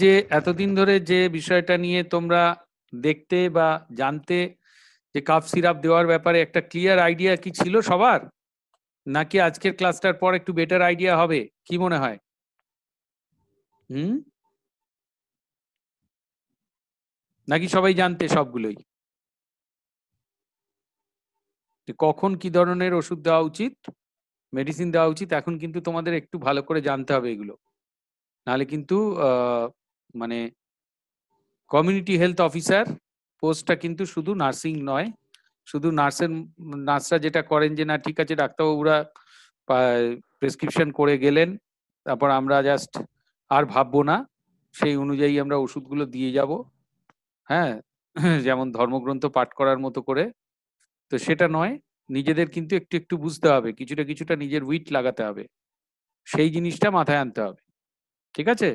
যে এতদিন ধরে যে বিষয়টা নিয়ে তোমরা দেখতে বা জানতে, যে কাফ সিরাপ দেওয়ার ব্যাপারে একটা ক্লিয়ার আইডিয়া কি ছিল সবার, নাকি আজকের ক্লাসটার পর একটু বেটার আইডিয়া হবে, কি মনে হয়? নাকি সবাই জানতে সবগুলোই, কখন কি ধরনের ওষুধ দেওয়া উচিত, মেডিসিন দেওয়া উচিত, এখন কিন্তু তোমাদের একটু ভালো করে জানতে হবে এগুলো, নাহলে কিন্তু মানে কমিউনিটি হেলথ অফিসার পোস্টটা কিন্তু শুধু নার্সিং নয়, শুধু নার্সরা যেটা করেন যে না ঠিক আছে ডাক্তারবাবুরা প্রেসক্রিপশন করে গেলেন, তারপর আমরা জাস্ট আর ভাববো না, সেই অনুযায়ী আমরা ওষুধগুলো দিয়ে যাব, হ্যাঁ, যেমন ধর্মগ্রন্থ পাঠ করার মতো করে। তো সেটা নয়, নিজেদের কিন্তু একটু একটু বুঝতে হবে, কিছুটা কিছুটা নিজের উইট লাগাতে হবে, সেই জিনিসটা মাথায় আনতে হবে। ঠিক আছে?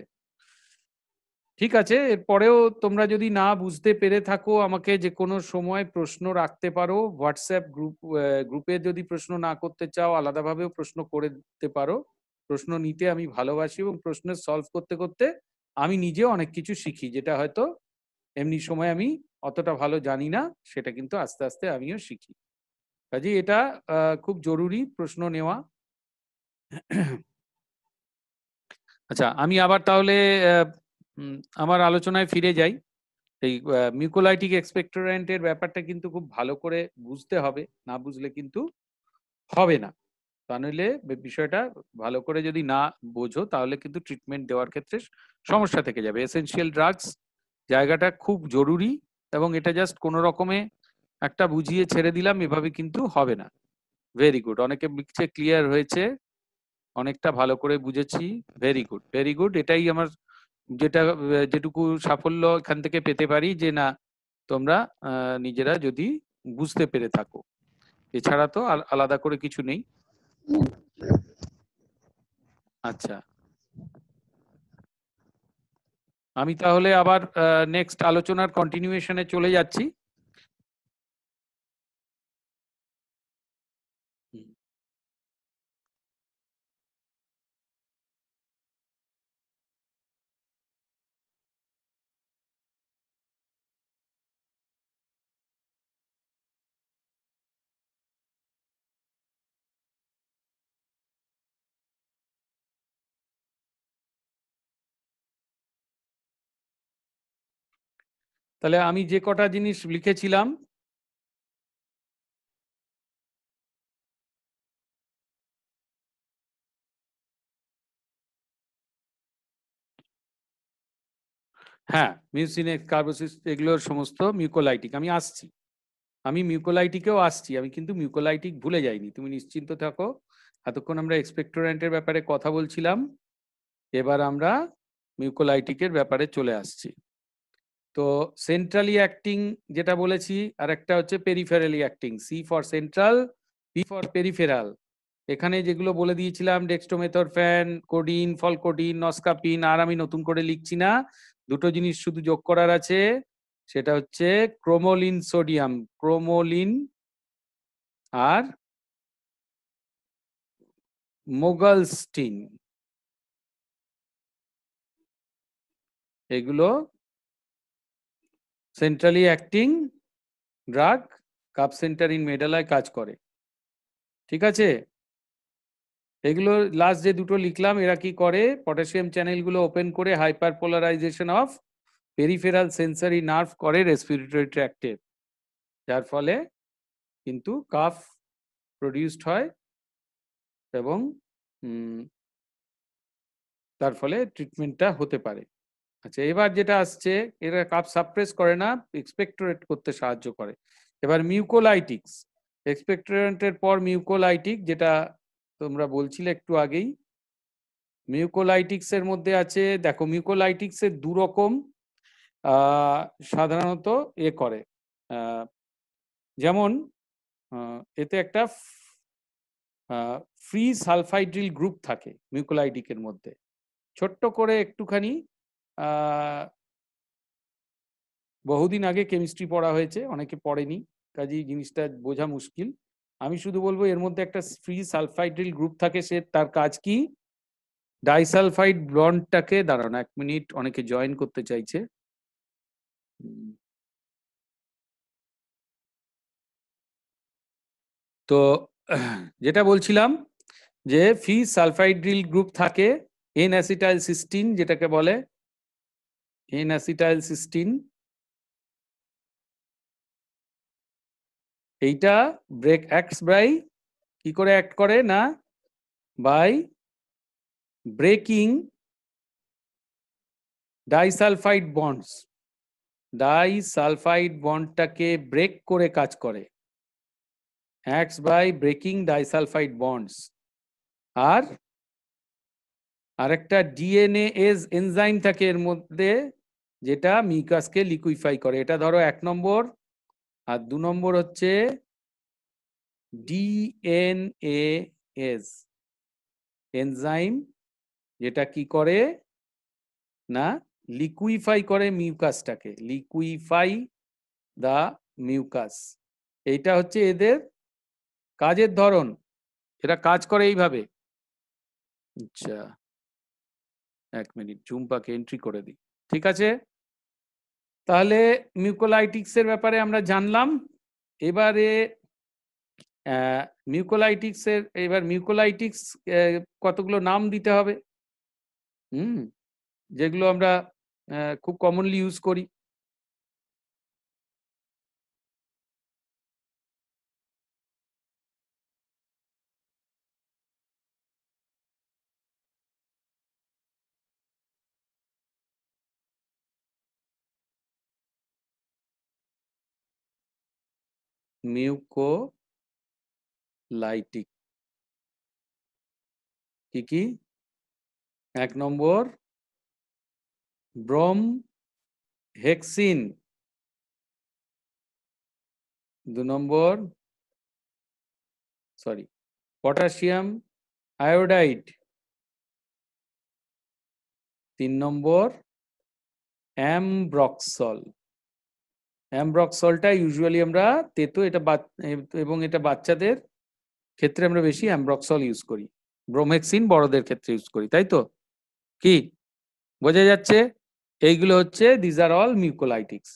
ঠিক আছে, এরপরেও তোমরা যদি না বুঝতে পেরে থাকো আমাকে যে কোনো সময় প্রশ্ন রাখতে পারো, হোয়াটসঅ্যাপ গ্রুপে যদি প্রশ্ন না করতে চাও আলাদাভাবেও প্রশ্ন করে দিতে পারো। প্রশ্ন নিতে আমি ভালোবাসি এবং প্রশ্নের সলভ করতে করতে আমি নিজেও অনেক কিছু শিখি, যেটা হয়তো এমনি সময় আমি অতটা ভালো জানি না, সেটা কিন্তু আস্তে আস্তে আমিও শিখি। কাজেই এটা খুব জরুরি প্রশ্ন নেওয়া। আচ্ছা, আমি আবার তাহলে আহ, আমার আলোচনায় ফিরে যাই। এই মিউকোলাইটিক এক্সপেক্টোরেন্টের ব্যাপারটা কিন্তু খুব ভালো করে বুঝতে হবে, না বুঝলে কিন্তু হবে না। তা নইলে বিষয়টা ভালো করে যদি না বোঝো তাহলে কিন্তু ট্রিটমেন্ট দেওয়ার ক্ষেত্রে সমস্যা থেকে যাবে। এসেনশিয়াল ড্রাগস জায়গাটা খুব জরুরি, এবং এটা জাস্ট কোনো রকমে একটা বুঝিয়ে ছেড়ে দিলাম এভাবে কিন্তু হবে না। ভেরি গুড, অনেকে লিখছে ক্লিয়ার হয়েছে, অনেকটা ভালো করে বুঝেছি। Very good, very good. এটাই আমার যেটা যেটুকু সাফল্য এখান থেকে পেতে পারি, যে না তোমরা নিজেরা যদি বুঝতে পেরে থাকো, এছাড়া তো আলাদা করে কিছু নেই। আচ্ছা, আমি তাহলে আবার নেক্সট আলোচনার কন্টিনিউয়েশনে চলে যাচ্ছি। তাহলে আমি যে কটা জিনিস লিখেছিলাম, হ্যাঁ, মিউসিনেক্স, কার্বোসিস, এগুলোর সমস্ত মিউকোলাইটিক, আমি আসছি, আমি মিউকোলাইটিকেও আসছি, আমি কিন্তু মিউকোলাইটিক ভুলে যাইনি, তুমি নিশ্চিন্ত থাকো। এতক্ষণ আমরা এক্সপেক্টোরেন্টের ব্যাপারে কথা বলছিলাম, এবার আমরা মিউকোলাইটিকের ব্যাপারে চলে আসছি। তো সেন্ট্রালি অ্যাক্টিং যেটা বলেছি, আর একটা হচ্ছে peripherally acting, C for central, P for peripheral. এখানে যেগুলো বলে দিয়েছিলাম, ডেক্সটোমেথরফ্যান, কোডিন, ফলকোডিন, নস্কাপিন, আর আমি নতুন করে লিখছি না, দুটো জিনিস শুধু যোগ করার আছে, সেটা হচ্ছে ক্রোমোলিন সোডিয়াম, ক্রোমোলিন আর মোগালস্টিন, এগুলো centrally acting drug, cough centre in মেডালায় কাজ করে। ঠিক আছে? এগুলো লাস্ট যে দুটো লিখলাম, এরা কি করে, পটাশিয়াম চ্যানেলগুলো ওপেন করে hyper polarisation of peripheral sensory nerve করে রেসপিরেটরি ট্র্যাক্টে, যার ফলে কিন্তু কাফ প্রডিউসড হয়, এবং তার ফলে ট্রিটমেন্টটা হতে পারে। আচ্ছা, এবার যেটা আসছে, এরা কাফ সাপ্রেস করে না, এক্সপেক্টোরেট করতে সাহায্য করে। এবার মিউকোলাইটিক্স, এক্সপেক্টোরেন্টের পর মিউকোলাইটিক, যেটা তোমরা বলছিলে একটু আগেই। মিউকোলাইটিক্স এর মধ্যে আছে, দেখো মিউকোলাইটিক্স এর দু রকম সাধারণত করে, যেমন এতে একটা ফ্রি সালফাইড্রিল গ্রুপ থাকে মিউকোলাইটিকের মধ্যে, ছোট্ট করে একটুখানি, বহুদিন আগে কেমিস্ট্রি পড়া হয়েছে, অনেকে পড়েনি, কাজেই জিনিসটা বোঝা মুশকিল। আমি শুধু বলবো এর মধ্যে একটা ফ্রি সালফাইড্রিল গ্রুপ থাকে, সে তার কাজ কি, ডাইসালফাইড বন্ডটাকে, দাঁড়ান 1 মিনিট, অনেকে জয়েন করতে চাইছে। তো যেটা বলছিলাম যে ফিস সালফাইড্রিল গ্রুপ থাকে এন অ্যাসিটাইল সিস্টিন, যেটাকে বলে এন অ্যাসিটাইল সিস্টিন। এইটা ব্রেক অ্যাক্টস বাই, কি করে অ্যাক্ট করে না, by breaking disulfide bonds. Disulfide বন্ডটাকে ব্রেক করে কাজ করে, acts by breaking disulfide bonds. আর আরেকটা ডিএনএজ এনজাইম থাকে এর মধ্যে, যেটা মিউকাসকে লিকুইফাই করে। এটা ধরো 1 নম্বর। আর 2 নম্বর হচ্ছে ডিএনএজ এনজাইম, যেটা কি করে না লিকুইফাই করে মিউকাসটাকে, লিকুইফাই দা মিউকাস। এইটা হচ্ছে এদের কাজের ধরন, এরা কাজ করে এইভাবে। আচ্ছা 1 মিনিট, জুম্পাকে এন্ট্রি করে দিই। ঠিক আছে, তাহলে মিউকোলাইটিক্স এর ব্যাপারে আমরা জানলাম। এবারে মিউকোলাইটিক্স এর, এবার মিউকোলাইটিক্স কতগুলো নাম দিতে হবে, যেগুলো আমরা খুব কমনলি ইউজ করি। মিউকোলাইটিক কি কি? 1 নম্বর ব্রোমহেক্সিন, 2 নম্বর পটাশিয়াম আয়োডাইড, 3 নম্বর অ্যামব্রক্সল। অ্যামব্রক্সলটা ইউজুয়ালি আমরা তেতো, এটা এবং এটা বাচ্চাদের ক্ষেত্রে আমরা বেশি অ্যামব্রক্সল ইউজ করি। ব্রোমহেক্সিন বড়দের ক্ষেত্রে ইউজ করি, তাই তো? কি বোঝা যাচ্ছে? এইগুলো হচ্ছে দিস আর অল মিউকোলাইটিক্স।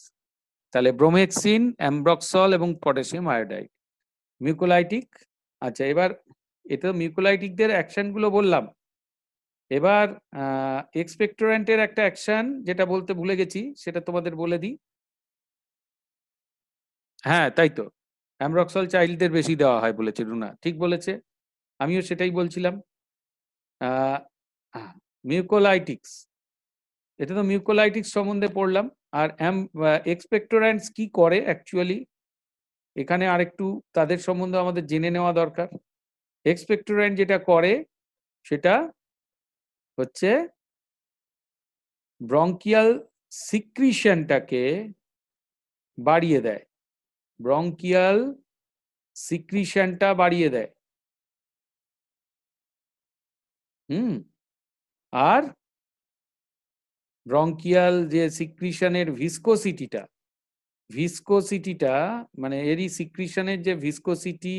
তাহলে ব্রোমহেক্সিন, অ্যামব্রক্সল এবং পটাশিয়াম আয়োডাইড মিউকোলাইটিক। আচ্ছা, এবার এটা মিউকোলাইটিকদের অ্যাকশনগুলো বললাম। এবার এক্সপেক্টোরেন্টের একটা অ্যাকশন যেটা বলতে ভুলে গেছি, সেটা তোমাদের বলে দিই। হ্যাঁ তাই তো, অ্যামব্রক্সল চাইল্ডদের বেশি দেওয়া হয় বলেছে রুনা, ঠিক বলেছে, আমিও সেটাই বলছিলাম। মিউকোলাইটিক্স, এটা তো মিউকোলাইটিক্স সম্বন্ধে পড়লাম। আর এক্সপেক্টোরেন্টস কি করে অ্যাকচুয়ালি, এখানে আরেকটু তাদের সম্বন্ধে আমাদের জেনে নেওয়া দরকার। এক্সপেক্টোরেন্ট যেটা করে সেটা হচ্ছে ব্রঙ্কিয়াল সিক্রিশনটাকে বাড়িয়ে দেয়, ব্রঙ্কিয়াল সিক্রিশনটা বাড়িয়ে দেয়। আর ব্রঙ্কিয়াল যে সিক্রিশনের ভিসকোসিটিটা মানে এরই সিক্রিশনের যে ভিসকোসিটি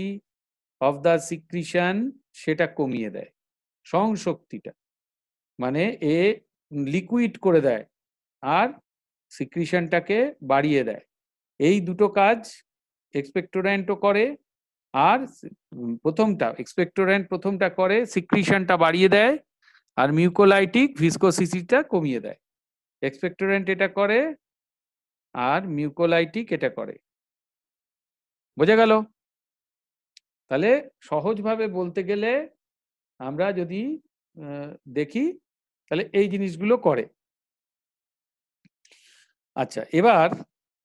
অফ দ্য সিক্রিশন সেটা কমিয়ে দেয়, সংশক্তিটা, মানে এ লিকুইড করে দেয় আর সিক্রিশনটাকে বাড়িয়ে দেয়। এই দুটো কাজ এক্সপেক্টোরেন্টও করে। আর প্রথমটা করে সিক্রিশনটা বাড়িয়ে দেয়, আর মিউকোলাইটিক ভিসকোসিটিটা কমিয়ে দেয়। এক্সপেক্টোরেন্ট এটা করে আর মিউকোলাইটিক এটা করে। বোঝা গেল? তাহলে সহজভাবে বলতে গেলে আমরা যদি দেখি, তাহলে এই জিনিসগুলো করে। আচ্ছা, এবার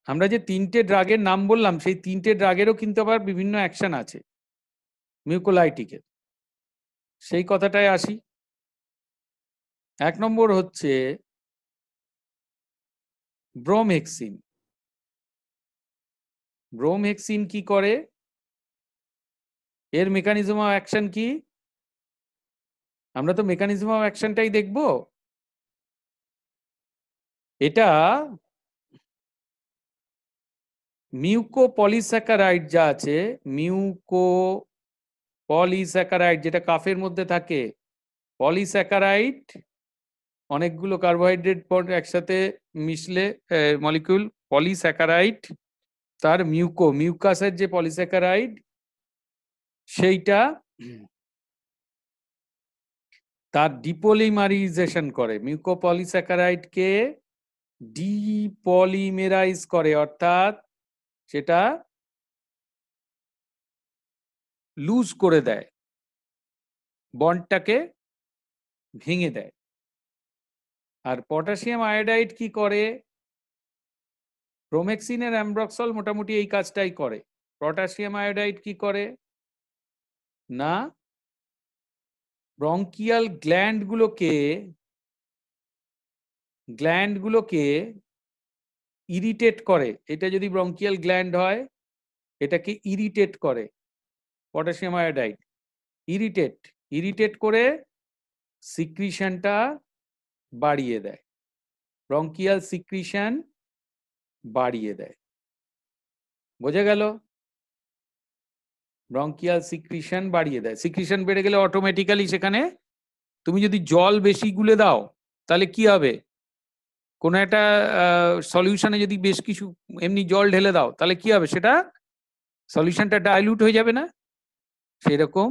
আমরা যে 3টে ড্রাগের নাম বললাম, সেই 3টে ড্রাগেরও কিন্তু আবার বিভিন্ন অ্যাকশন আছে মিউকোলাইটিকের, সেই কথাটায় আসি। 1 নম্বর হচ্ছে ব্রোমহেক্সিন। ব্রোমহেক্সিন কি করে, এর মেকানিজম অফ অ্যাকশন কি? আমরা তো মেকানিজম অফ অ্যাকশনটাই দেখব। এটা মিউকোপলিস্যাকারাইড যা আছে, মিউকোপলিস্যাকারাইড যেটা কাফের মধ্যে থাকে, পলিস্যাকারাইড অনেকগুলো কার্বোহাইড্রেট একসাথে মিশলে মলিকিউল পলিস্যাকারাইড, তার মিউকাসের যে পলিস্যাকারাইড সেইটা তার ডিপলিমারাইজেশন করে, মিউকোপলিস্যাকারাইডকে ডিপলিমেরাইজ করে, অর্থাৎ সেটা লুজ করে দেয়, বন্ডটাকে ভেঙে দেয়। আর পটাশিয়াম আয়োডাইড কি করে? ব্রোমেক্সিন আর অ্যামব্রক্সল মোটামুটি এই কাজটাই করে। পটাশিয়াম আয়োডাইড কি করে না, ব্রঙ্কিয়াল গ্ল্যান্ডগুলোকে ইরিটেট করে। এটা যদি ব্রঙ্কিয়াল গ্ল্যান্ড হয় এটাকে ইরিটেট করে পটাশিয়াম আয়োডাইড, ইরিটেট করে সিক্রিশনটা বাড়িয়ে দেয়, ব্রঙ্কিয়াল সিক্রিশন বাড়িয়ে দেয়। বোঝা গেল? ব্রঙ্কিয়াল সিক্রিশন বাড়িয়ে দেয়। সিক্রিশন বেড়ে গেলে অটোমেটিক্যালি সেখানে তুমি যদি জল বেশি গুলে দাও তাহলে কি হবে, কোনো একটা সলিউশনে যদি বেশ কিছু এমনি জল ঢেলে দাও তাহলে কি হবে, সেটা সলিউশনটা ডাইলিউট হয়ে যাবে না? সেরকম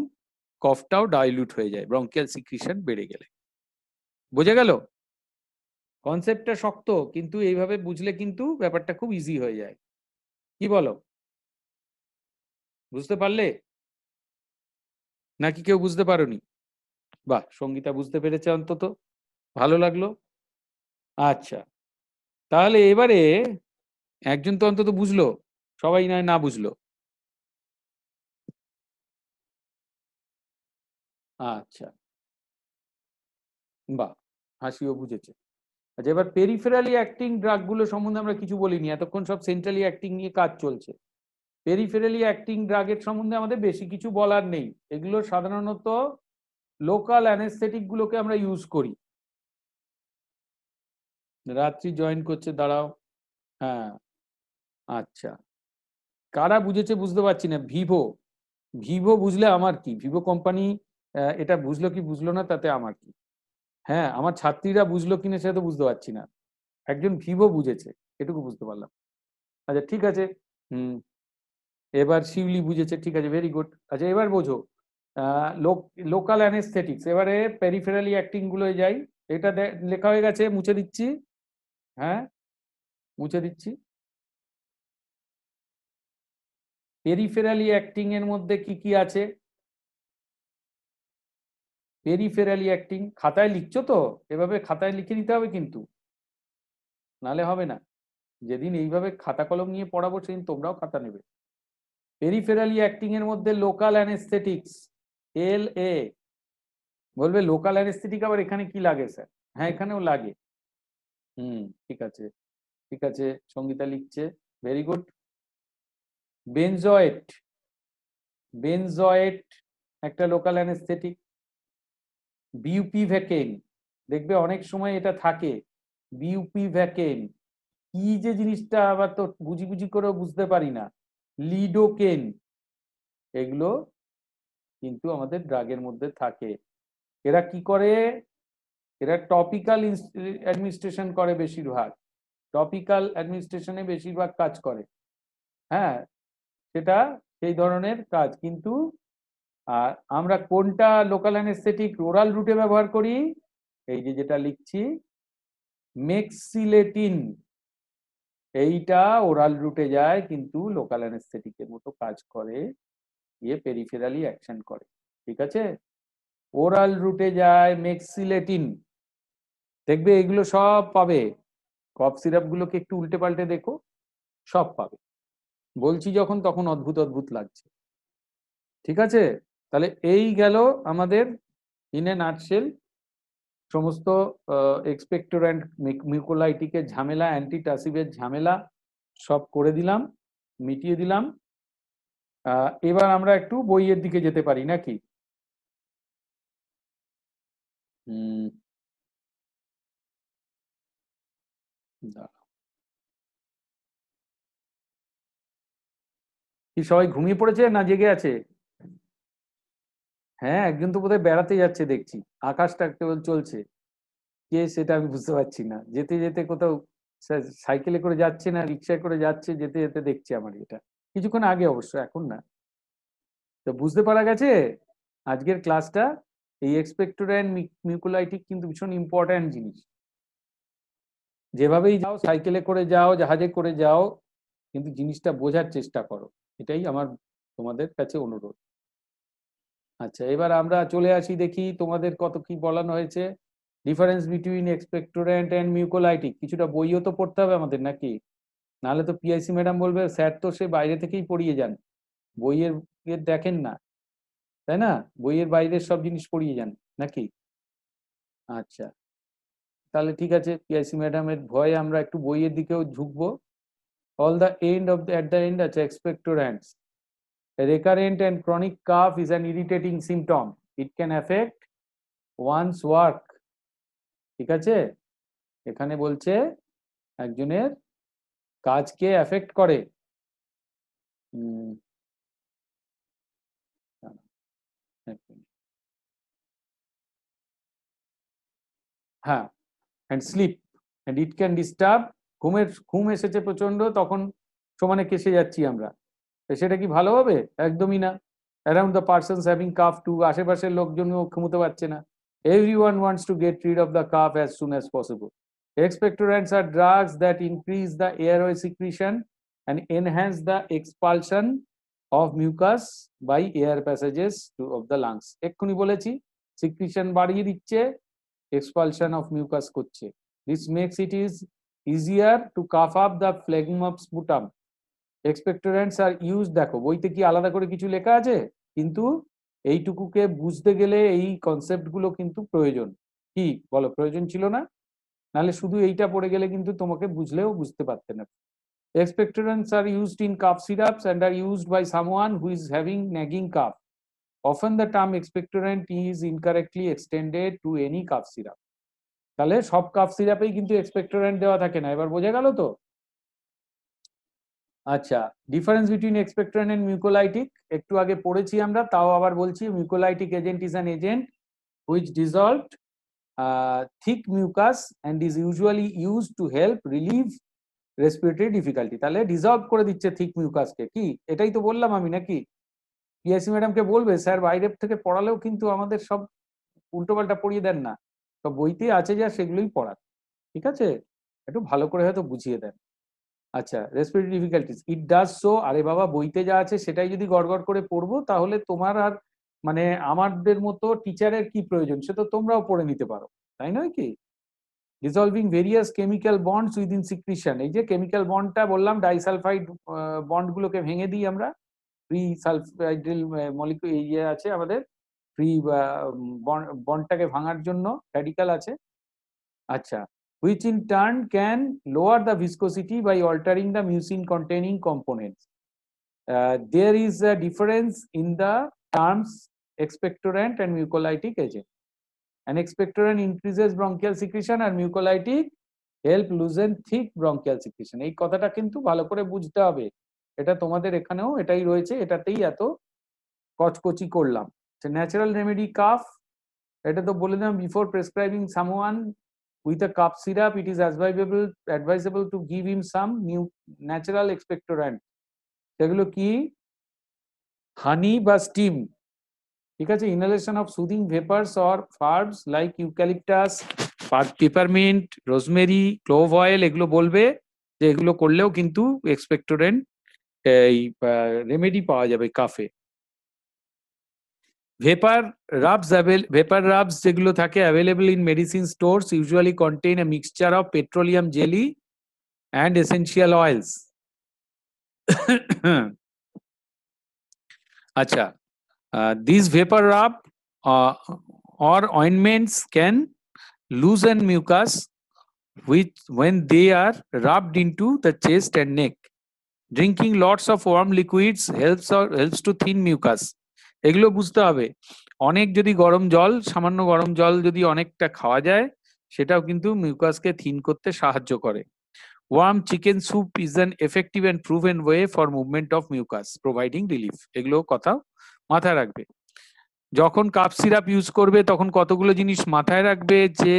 কফটাও ডাইলিউট হয়ে যায় ব্রঙ্কিয়াল সিক্রিশন বেড়ে গেলে। বোঝা গেল? কনসেপ্টটা শক্ত, কিন্তু এইভাবে বুঝলে কিন্তু ব্যাপারটা খুব ইজি হয়ে যায়। কি বলো? বুঝতে পারলে নাকি কেউ বুঝতে পারোনি? বাহ, সঙ্গীতা বুঝতে পেরেছে অন্তত, ভালো লাগলো। আচ্ছা, তাহলে এবারে একজন তো অন্তত বুঝলো, সবাই নয় না বুঝলো। আচ্ছা, বাহ, হাসিও বুঝেছে। আচ্ছা, এবার পেরিফেরালি অ্যাক্টিং ড্রাগ গুলো সম্বন্ধে আমরা কিছু বলিনি, এতক্ষণ সব সেন্ট্রালি অ্যাক্টিং নিয়ে কাজ চলছে। পেরিফেরালি অ্যাক্টিং ড্রাগের সম্বন্ধে আমাদের বেশি কিছু বলার নেই। এগুলো সাধারণত লোকাল অ্যানেস্থেটিক গুলোকে আমরা ইউজ করি। রাত্রি জয়েন করছে, দাঁড়াও। হ্যাঁ, আচ্ছা, কারা বুঝেছে বুঝতে পারছি না। ভিভো, ভিভো বুঝলে আমার কি, ভিভো কোম্পানি এটা বুঝলো কি বুঝলো না তাতে আমার কি। হ্যাঁ, আমার ছাত্রীরা বুঝলো কিনা সেটা তো বুঝতে পারছি না। একজন ভিভো বুঝেছে, এটুকু বুঝতে পারলাম। আচ্ছা ঠিক আছে। হুম, এবার শিউলি বুঝেছে, ঠিক আছে, ভেরি গুড। আচ্ছা এবার বোঝো লোকাল অ্যানেস্থেটিক্স। এবারে পেরিফেরালি অ্যাক্টিং গুলোয় যাই। এটা লেখা হয়ে গেছে, মুছে দিচ্ছি। হ্যাঁ, মুছে দিচ্ছি। পেরিফেরালি অ্যাক্টিং এর মধ্যে কি কি আছে? পেরিফেরালি অ্যাক্টিং খাতায় লিখছো তো? এভাবে খাতায় লিখে নিতে হবে কিন্তু, নালে হবে না। যেদিন এইভাবে খাতা কলম নিয়ে পড়াবো সেদিন তোমরাও খাতা নেবে। পেরিফেরালি অ্যাক্টিং এর মধ্যে লোকাল অ্যানেস্থেটিক্স, LA। বলবে লোকাল অ্যানেস্থেটিক আবার এখানে কি লাগে স্যার? হ্যাঁ, এখানেও লাগে। হুম, ঠিক আছে, ঠিক আছে, সঙ্গীতা লিখছে, ভেরি গুড। বেনজয়েট, বেনজয়েট একটা লোকাল অ্যানেস্থেটিক। বিউপি ভ্যাকেন, দেখবে অনেক সময় এটা থাকে, বিউপি ভ্যাকেন। কি যে জিনিসটা আবার তো বুঝি বুঝি করেও বুঝতে পারি না। লিডোকেন, এগুলো কিন্তু আমাদের ড্রাগের মধ্যে থাকে। এরা কি করে? এরা টপিক্যাল অ্যাডমিনিস্ট্রেশন করে বেশিরভাগ, টপিক্যাল অ্যাডমিনিস্ট্রেশনে বেশিরভাগ কাজ করে। হ্যাঁ, সেটা সেই ধরনের কাজ। কিন্তু আমরা কোনটা লোকাল অ্যানেস্থেটিক ওরাল রুটে ব্যবহার করি? এই যে যেটা লিখছি, মেক্সিলেটিন, এইটা ওরাল রুটে যায় কিন্তু লোকাল অ্যানেস্থেটিকের মতো কাজ করে, ইয়ে পেরিফেরালি অ্যাকশন করে। ঠিক আছে, ওরাল রুটে যায় মেক্সিলেটিন। দেখবে এগুলো সব পাবে, কফ সিরাপ গুলোকে একটু উল্টে পাল্টে দেখো, সব পাবে। বলছি যখন তখন অদ্ভুত অদ্ভুত লাগছে। ঠিক আছে, তাহলে এই গেল আমাদের ইন এ নাটশেল সমস্ত এক্সপেক্টোরেন্ট মিউকোলাইটিকের ঝামেলা, অ্যান্টিটাসিভের ঝামেলা সব করে দিলাম, মিটিয়ে দিলাম। এবার আমরা একটু বইয়ের দিকে যেতে পারি নাকি? হুম, কি সবাই ঘুমিয়ে পড়েছে না জেগে আছে? হ্যাঁ, একজন তো বোধহয় বেড়াতে যাচ্ছে দেখছি, আকাশটা কেবল চলছে, কে সেটা আমি বুঝতে পারছি না। যেতে যেতে কোথাও সাইকেলে করে যাচ্ছে না রিক্সায় করে যাচ্ছে, যেতে যেতে দেখছি আমার এটা, কিছুক্ষণ আগে অবশ্য, এখন না। তো বুঝতে পারা গেছে আজকের ক্লাসটা, এই এক্সপেক্টোরেন্ট মিউকোলাইটিক কিন্তু ভীষণ ইম্পর্ট্যান্ট জিনিস। যেভাবেই যাও, সাইকেলে করে যাও, জাহাজে করে যাও, কিন্তু জিনিসটা বোঝার চেষ্টা করো, এটাই আমার তোমাদের কাছে অনুরোধ। আচ্ছা, এবার আমরা চলে আসি, দেখি তোমাদের কত কি বলানো হয়েছে। Difference between expectorant and mucolytic, কিছুটা বইও তো পড়তে হবে আমাদের নাকি, নাহলে তো পিআইসি ম্যাডাম বলবে স্যার তো সে বাইরে থেকেই পড়িয়ে যান, বইয়ের দেখেন না, তাই না? বইয়ের বাইরের সব জিনিস পড়িয়ে যান নাকি? আচ্ছা, তাহলে ঠিক আছে, পিআইসি ম্যাডামের ভয়ে আমরা একটু বইয়ের দিকেও ঝুঁকবো। All the end of at the end, আচ্ছা, expectorants. A recurrent and chronic cough is an irritating symptom. It can affect one's work. ঠিক আছে, এখানে বলছে একজনের কাজকে এফেক্ট করে। হ্যাঁ, and sleep and it can disturb, ঘুম এসেছে প্রচন্ড, তখন সমানে কেসে যাচ্ছি আমরা, সেটা কি ভালো হবে? একদমই না। Around the persons having cough too, আশেপাশের লোকজনও ঘুমোতে পারছে না। Everyone wants to get rid of the cough as soon as possible. Expectorants are drugs that increase the airway secretion and enhance the expulsion of mucus by air passages of the lungs. এক্ষুনি বলেছি, secretion বাড়িয়ে দিচ্ছে, expulsion of mucus করছে। This makes it easier to cough up the phlegm of sputum. Expectorants are use, দেখো বইতে কি আলাদা করে কিছু লেখা আছে, কিন্তু এইটুকুকে বুঝতে গেলে এই কনসেপ্ট গুলো কিন্তু প্রয়োজন। কি বলো, প্রয়োজন ছিল না? নাহলে শুধু এইটা পড়ে গেলে কিন্তু তোমাকে বুঝলেও বুঝতে পারতে না। Expectorants are used in cough syrups and are used by someone who is having nagging cough. Often the term expectorant is incorrectly extended to any cough syrup. তাহলে সব কাফ সিরাপেই কিন্তু এক্সপেক্টোরেন্ট দেওয়া থাকে না, এবার বোঝা গেল তো? আচ্ছা, difference between expectorant and mucolytic একটু আগে পড়েছি আমরা, তাও আবার বলছি। Mucolytic agent is an agent which dissolved thick mucus and is usually used to help relieve respiratory difficulty. তাহলে ডিসলভ করে দিচ্ছে থিক মিউকাসকে, কি এটাই তো বললাম আমি নাকি? পিএসসি ম্যাডামকে বলবে স্যার বাইরে থেকে পড়ালেও কিন্তু আমাদের সব উল্টোপাল্টা পড়িয়ে দেন না, তো বইতে আছে যা সেগুলোই পড়ান, ঠিক আছে? একটু ভালো করে হয়তো বুঝিয়ে দেন। আচ্ছা, respiratory difficulties, it does so. আরে বাবা, বইতে যা আছে সেটাই যদি গড়গড় করে পড়বো, তাহলে তোমার আর মানে আমাদের মতো টিচারের কি প্রয়োজন, সে তো তোমরাও পড়ে নিতে পারো, তাই নয় কি? Dissolving various chemical bonds within secretion, এই যে কেমিক্যাল বন্ডটা বললাম, ডাইসালফাইড বন্ডগুলোকে ভেঙে দিই আমরা, ফ্রি সালফাইড্রিল মলিকিউল এই যে আছে আমাদের, ফ্রি বন্ডটাকে ভাঙার জন্য র্যাডিক্যাল আছে। আচ্ছা, which in turn can lower the viscosity by altering the mucin containing components. There is a difference in the terms expectorant and mucolytic agent. An expectorant increases bronchial secretion and mucolytic help loosen thick bronchial secretion. এই কথাটা কিন্তু ভালো করে বুঝতে হবে, এটা তোমাদের এখানেও এটাই রয়েছে, এটাতেই এত কচকচি করলাম। ন্যাচারাল রেমেডি কাফ, এটা তো বলে দিলাম, before prescribing someone with a cough syrup, it is advisable to give him some new natural expectorant. সেগুলো কি? হানি বা স্টিম, ঠিক আছে? Inhalation of soothing vapours or herbs like eucalyptus, peppermint, rosemary, clove oil, এগুলো বলবে যে এগুলো করলেও কিন্তু এক্সপেক্টোরেন্ট এই রেমেডি পাওয়া যাবে কাফে। ভেপার রাবস যেগুলো থাকে available in medicine stores usually contain A mixture of petroleum jelly and essential oils. Acha, these vapor rub or ointments can loosen mucus which when they are rubbed into the chest and neck. Drinking lots of warm liquids helps to thin mucus. এগুলো বুঝতে হবে, অনেক যদি গরম জল, সামান্য গরম জল যদি অনেকটা খাওয়া যায়, সেটাও কিন্তু মিউকাসকে থিন করতে সাহায্য করে। Warm chicken soup is an effective and proven way for movement of mucus, providing relief. এগুলো কথা মাথায় রাখবে। যখন কাপ সিরাপ ইউজ করবে তখন কতগুলো জিনিস মাথায় রাখবে যে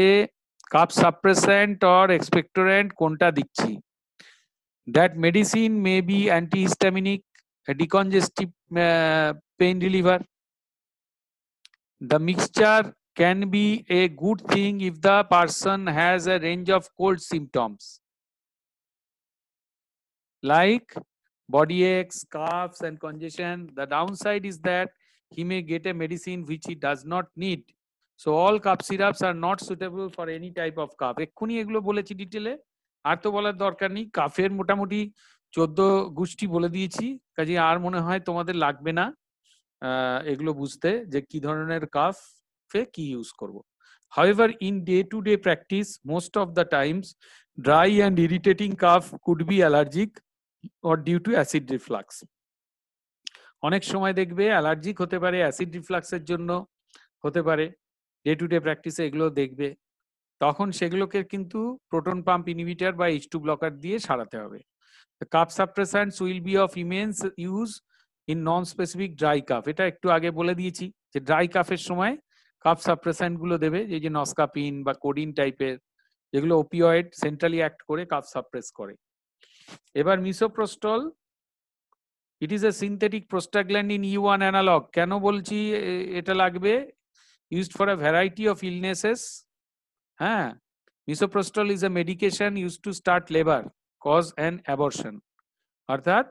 কাপ সাপ্রেসেন্ট অর এক্সপেক্টোরেন্ট কোনটা দিচ্ছি। That medicine may be antihistaminic, decongestive, pain reliever. The mixture can be a good thing if the person has a range of cold symptoms like body aches, coughs, and congestion. The downside is that he may get a medicine which he does not need. So all cough syrups are not suitable for any type of cough. এক্ষুনি এগুলো বলেছি ডিটেলে, আর তো বলার দরকার নেই। কাফের মোটামুটি 14 গোষ্ঠী বলে দিয়েছি, কাজে আর মনে হয় তোমাদের লাগবে না এগুলো বুঝতে যে কি ধরনের কাফে কি ইউজ করব। However, in day-to-day practice, most of the times, dry and irritating cough could be allergic or due to acid reflux. অনেক সময় দেখবে অ্যালার্জিক হতে পারে, অ্যাসিড রিফ্লাক্সের জন্য হতে পারে। ডে টু ডে প্র্যাকটিসে এগুলো দেখবে, তখন সেগুলোকে কিন্তু প্রোটন পাম্প ইনহিবিটর বা H2 ব্লকার দিয়ে সারাতে হবে। The cough suppressants will be of immense use in non-specific dry cough. এটা একটু আগে বলে দিয়েছি যে ড্রাই কাফের সময় কাফ সাপ্রেসেন্ট গুলো দেবে, এই যে নস্কাপিন বা কোডিন টাইপের, যেগুলো ওপিওয়েড সেন্ট্রালি অ্যাক্ট করে কাফ সাপ্রেস করে। এবার misoprostol, it is a synthetic prostaglandin E1 analogue. কেন বলছি এটা লাগবে? used for a variety of illnesses. হ্যাঁ, misoprostol is a medication used to start labor, cause an abortion. অর্থাৎ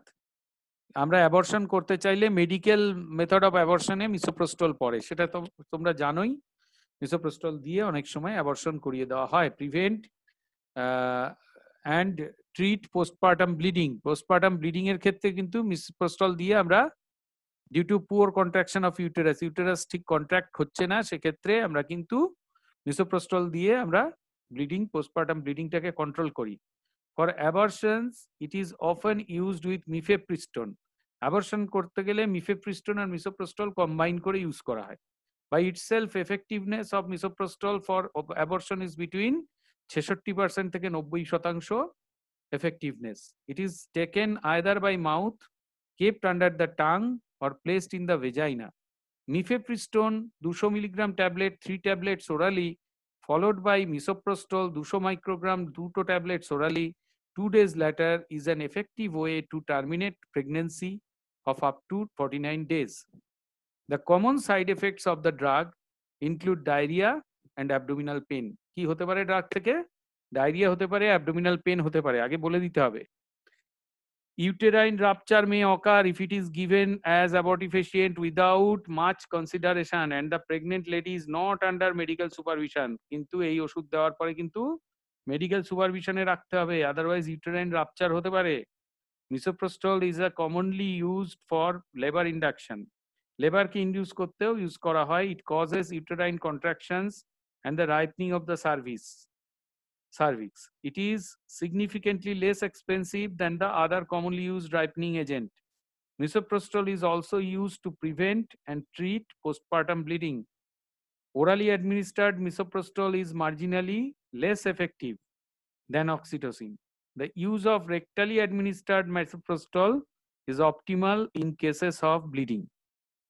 আমরা অ্যাবর্শন করতে চাইলে মেডিকেল মেথড অফ অ্যাবর্শনে মিসোপ্রোস্টল পড়ে, সেটা তো তোমরা জানোই। মিসোপ্রোস্টল দিয়ে অনেক সময় অ্যাবর্শন করিয়ে দেওয়া হয়। Prevent and treat postpartum bleeding. Postpartum bleeding এর ক্ষেত্রে কিন্তু মিসোপ্রোস্টল দিয়ে আমরা, due to poor contraction of uterus, uterus ঠিক কন্ট্রাক্ট হচ্ছে না, সেক্ষেত্রে আমরা কিন্তু মিসোপ্রোস্টল দিয়ে আমরা ব্লিডিং, পোস্টপার্টাম ব্লিডিংটাকে কন্ট্রোল করি। For abortions, it is often used with mifepristone. Abortion করতে গেলে mifepristone আর misoprostol combine করে ইউজ করা হয়। By itself, effectiveness of misoprostol for abortion is between 66% থেকে 90% effectiveness. It is taken either by mouth, kept under the tongue, or placed in the vagina. Mifepristone 200 mg tablet, 3 tablets orally, followed by misoprostol 200 microgram, 2 tablets orally 2 days later, is an effective way to terminate pregnancy of up to 49 days. The common side effects of the drug include diarrhea and abdominal pain. কি হতে পারে drug থেকে? Diarrhoea হতে পারে, abdominal pain হতে পারে, আগে বলে দিতে হবে। Uterine rupture may occur if it is given as abortifacient without much consideration and the pregnant lady is not under medical supervision. কিন্তু এই ওষুধ দেওয়ার পরে কিন্তু মেডিকেল সুপারভিশনে রাখতে হবে, আদারওয়াইজ ইউটেরাইন রাপচার হতে পারে। Misoprostol is a commonly used for labour induction. লেবারকে ইন্ডিউস করতেও ইউজ করা হয়। It causes uterine contractions and the ripening of the cervix. It is significantly less expensive than the other commonly used ripening agent. Misoprostol is also used to prevent and treat postpartum bleeding. Orally administered misoprostol is marginally less effective than oxytocin. The use of rectally administered misoprostol is optimal in cases of bleeding.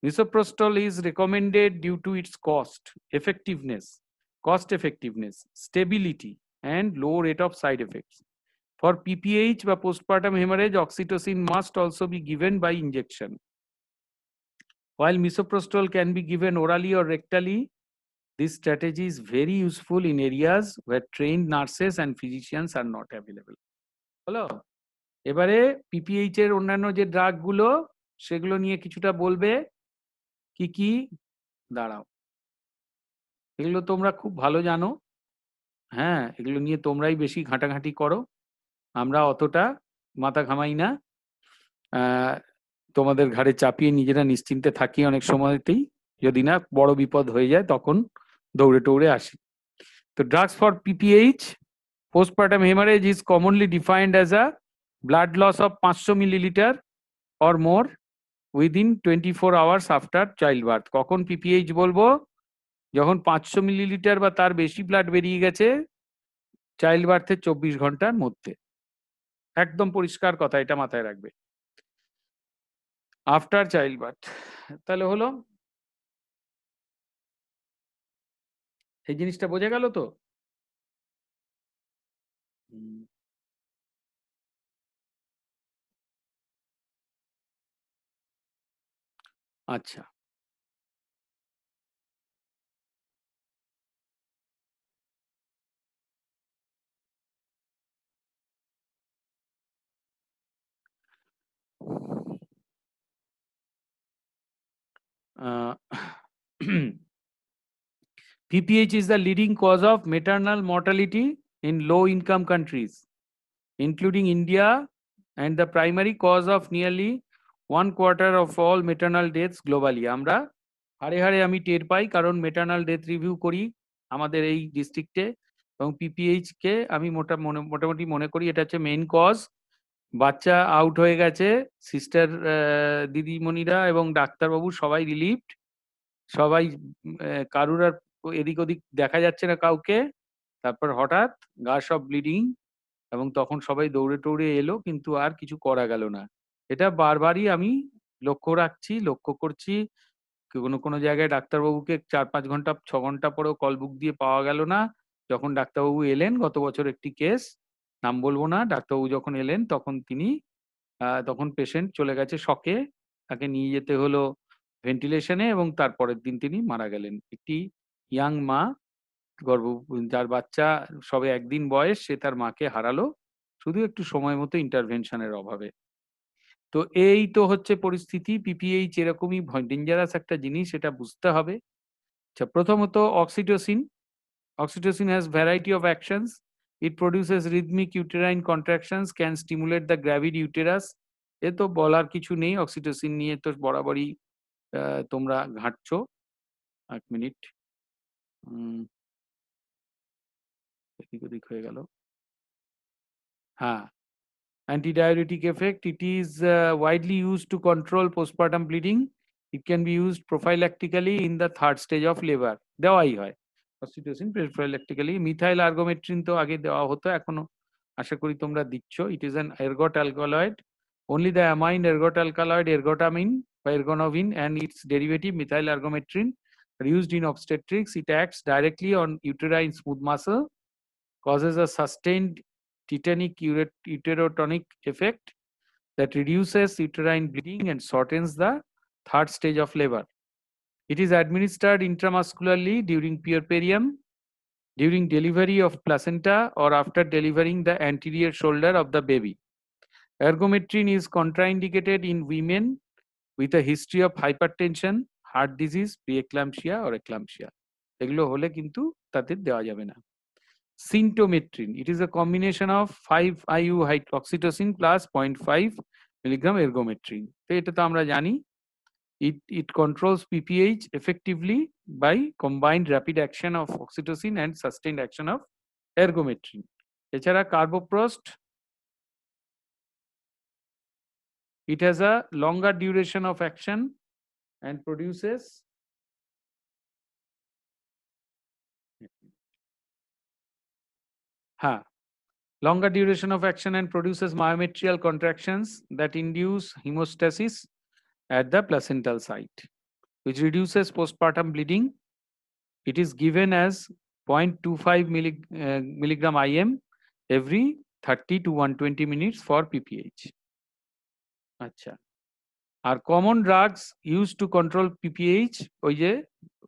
Misoprostol is recommended due to its cost effectiveness, stability, and low rate of side effects. For PPH বা postpartum hemorrhage, oxytocin must also be given by injection. While misoprostol can be given orally or rectally, this strategy is very useful in areas where trained nurses and physicians are not available. হলো, এবারে PPH এর অন্যান্য যে drug গুলো সেগুলো নিয়ে কিছুটা বলবে। কি কি? দাঁড়াও, এগুলো তোমরা খুব ভালো জানো। হ্যাঁ, এগুলো নিয়ে তোমরাই বেশি ঘাঁটাঘাঁটি করো, আমরা অতটা মাথা ঘামাই না। তোমাদের ঘাড়ে চাপিয়ে নিজেরা নিশ্চিন্তে থাকি অনেক সময়তেই, যদি না বড় বিপদ হয়ে যায় তখন দৌড়ে টৌড়ে আসি। তো drugs for PPH, postpartum hemorrhage is commonly defined as a blood loss of 500 milliliter or more within 24 hours after childbirth. কখন PPH বলবো? যখন 500 মিলিলিটার বা তার বেশি ব্লাড বেরিয়ে গেছে চাইল্ড বার্থের 24 ঘন্টার মধ্যে। একদম পরিষ্কার কথা, এটা মাথায় রাখবে। আফটার চাইল্ড বার্থ, তাহলে হলো এই জিনিসটা বোঝা গেল তো? হুম, আচ্ছা। আ PPH is the leading cause of maternal mortality in low-income countries, including India, and the primary cause of nearly 1/4 of all maternal deaths globally. আমরা হাড়ে হাড়ে আমি টের পাই, কারণ ম্যাটার্নাল ডেথ রিভিউ করি আমাদের এই ডিস্ট্রিক্টে, এবং পিপিএইচ কে আমি মোটামুটি মনে করি এটা হচ্ছে মেইন কজ। বাচ্চা আউট হয়ে গেছে, সিস্টার দিদিমণিরা এবং ডাক্তারবাবু সবাই রিলিভড, সবাই কারুর আর এদিক ওদিক দেখা যাচ্ছে না কাউকে। তারপর হঠাৎ গা সব ব্লিডিং, এবং তখন সবাই দৌড়ে টৌড়ে এলো, কিন্তু আর কিছু করা গেল না। এটা বারবারই আমি লক্ষ্য করছি। কোনো কোনো জায়গায় ডাক্তারবাবুকে 4-5 ঘন্টা 6 ঘন্টা পরেও কল বুক দিয়ে পাওয়া গেল না। যখন ডাক্তারবাবু এলেন, গত বছর একটি কেস, নাম বলবো না, ডাক্তারবাবু যখন এলেন তখন তখন পেশেন্ট চলে গেছে শকে, তাকে নিয়ে যেতে হলো ভেন্টিলেশনে, এবং তারপরের দিন তিনি মারা গেলেন। একটি ইয়াং মা, গর্ভ যার বাচ্চা সবে 1 দিন বয়স, সে তার মাকে হারালো শুধু একটু সময় মতো ইন্টারভেনশনের অভাবে। তো এই তো হচ্ছে পরিস্থিতি। পিপিএইচ এরকমই ডেঞ্জারাস একটা জিনিস, এটা বুঝতে হবে। আচ্ছা, প্রথমত oxytocin. Oxytocin has variety of actions. It produces rhythmic uterine contractions, can stimulate the gravid uterus. এ তো বলার কিছু নেই, অক্সিটোসিন নিয়ে তো বরাবরই তোমরা ঘাঁটছো। 1 মিনিট, এদিক ওদিক হয়ে গেল। হ্যাঁ, antidiuretic effect. It is widely used to control postpartum bleeding. It can be used prophylactically in the 3rd stage of labor. দেওয়াই হয় অক্সিটোসিন prophylactically। মিথাইল আর্গোমেট্রিন তো আগে দেওয়া হতো, এখনো আশা করি তোমরা দিচ্ছ। It is an ergot alkaloid. Only the amine ergot alkaloid ergotamine বা ergonovin and its derivative methyl argometrin are used in obstetrics. It acts directly on uterine smooth muscle, causes a sustained tetanic uterotonic effect that reduces uterine bleeding and shortens the 3rd stage of labor. It is administered intramuscularly during puerperium, during delivery of placenta, or after delivering the anterior shoulder of the baby. Ergometrin is contraindicated in women with a history of hypertension, heart disease, preeclampsia or eclampsia. এগুলো হলে কিন্তু তাদের দেওয়া যাবে না। Symptometrin. It is a combination of 5-IU oxytocin plus 0.5 milligram ergometrin. তো এটা তো আমরা জানি। It controls PPH effectively by combined rapid action of oxytocin and sustained action of ergometrin. এছাড়া carboprost. It has a longer duration of action and produces longer duration of action and produces myometrial contractions that induce hemostasis at the placental site, which reduces postpartum bleeding. It is given as 0.25 milligram IM every 30 to 120 minutes for PPH. আচ্ছা, আর common drugs use to control PPH, ওই যে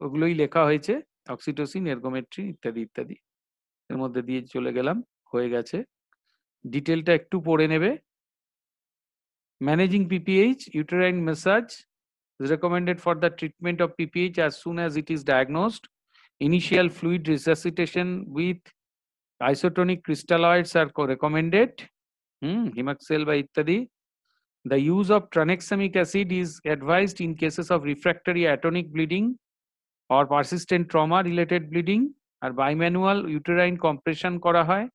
ওগুলোই লেখা হয়েছে, oxytocin, এরগোমেট্রিন ইত্যাদি ইত্যাদি। এর মধ্যে দিয়ে চলে গেলাম, হয়ে গেছে। ডিটেলটা একটু পড়ে নেবে। Managing PPH, uterine massage is recommended for the treatment of PPH as soon as it is diagnosed. Initial fluid resuscitation with isotonic crystalloids are recommended. Himaxel by ittadi. The use of tranexamic acid is advised in cases of refractory atonic bleeding or persistent trauma related bleeding. R bimanual uterine compression করা হয়,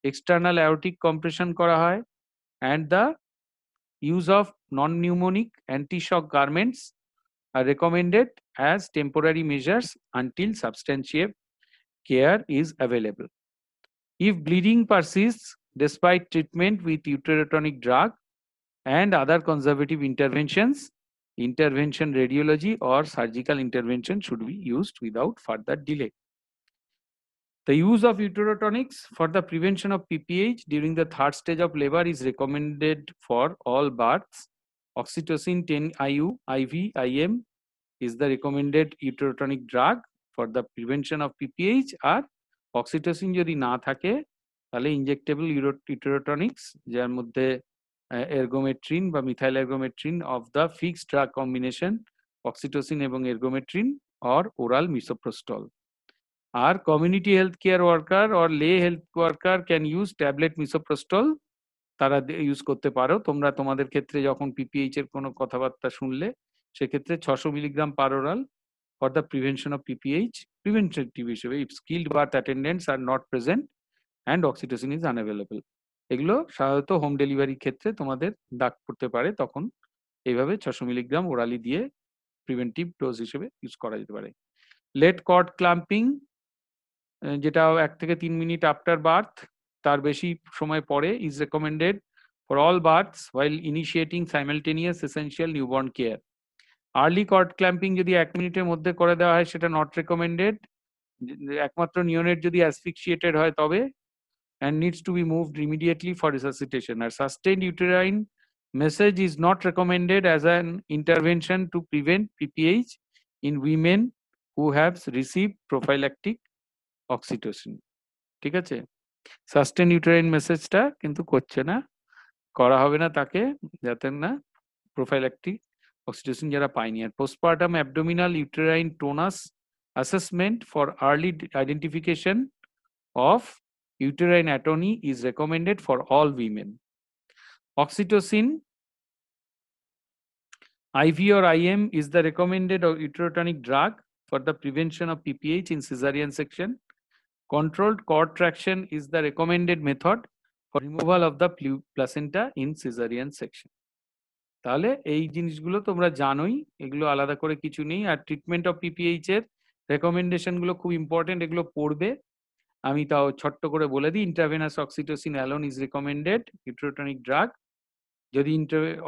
external aortic compression করা হয়, and the use of non-pneumonic anti-shock garments are recommended as temporary measures until substantial care is available. If bleeding persists despite treatment with uterotonic drug and other conservative interventions, intervention radiology or surgical intervention should be used without further delay. The use of uterotonics for the prevention of PPH during the third stage of labor is recommended for all births. Oxytocin 10 IU, IV, IM is the recommended uterotonic drug for the prevention of PPH. আর oxytocin যদি না থাকে তাহলে injectable uterotonics যার মধ্যে ergometrine বা methyl ergometrine of the fixed drug combination oxytocin এবং ergometrine or oral misoprostol. Our community health care worker or lay health worker can use tablet misoprostol. তারা ইউজ করতে পারো তোমরা তোমাদের ক্ষেত্রে যখন পিপিএইচ এর কোনো কথাবার্তা শুনলে সেক্ষেত্রে 600 milligram per oral for the prevention of PPH preventative হিসেবে if skilled birth attendants are not present and oxytocin is unavailable. এগুলো সাধারণত হোম ডেলিভারি ক্ষেত্রে তোমাদের ডাক পড়তে পারে তখন এইভাবে 600 মিলিগ্রাম ওরালি দিয়ে প্রিভেন্টিভ ডোজ হিসেবে ইউজ করা যেতে পারে। লেট কর্ড ক্লাম্পিং যেটা 1 থেকে 3 মিনিট আফটার বার্থ তার বেশি সময় পরে is recommended for all births while initiating simultaneous essential newborn care. Early cord clamping যদি 1 মিনিটের মধ্যে করে দেওয়া হয় সেটা নট রেকমেন্ডেড, একমাত্র নিওনেট যদি অ্যাসফিক্সিয়েটেড হয় তবে, and needs to be moved immediately for resuscitation. A sustained uterine massage is not recommended as an intervention to prevent PPH in women who have received prophylactic oxytocin. ঠিক আছে, sustain uterine মেসেজটা কিন্তু করছে না, করা হবে না তাকে যাতে না প্রোফাইল্যাক্টিক অক্সিটোসিন যারা পায়নি। আর postpartum abdominal uterine tonus assessment for early identification of uterine atony is recommended for all women. Oxytocin IV or IM is the recommended uterotonic drug for the prevention of PPH in cesarean section. Controlled cord traction is the recommended method for removal of the placenta in cesarean section. তাহলে এই জিনিসগুলো তোমরা জানোই, এগুলো আলাদা করে কিছু নেই। আর ট্রিটমেন্ট অফ পিপিএইচ এর রেকমেন্ডেশন গুলো খুব ইম্পর্টেন্ট, এগুলো পড়বে। আমি তাও ছোট্ট করে বলে দিই, intravenous oxytocin alone is recommended uterotonic drug. যদি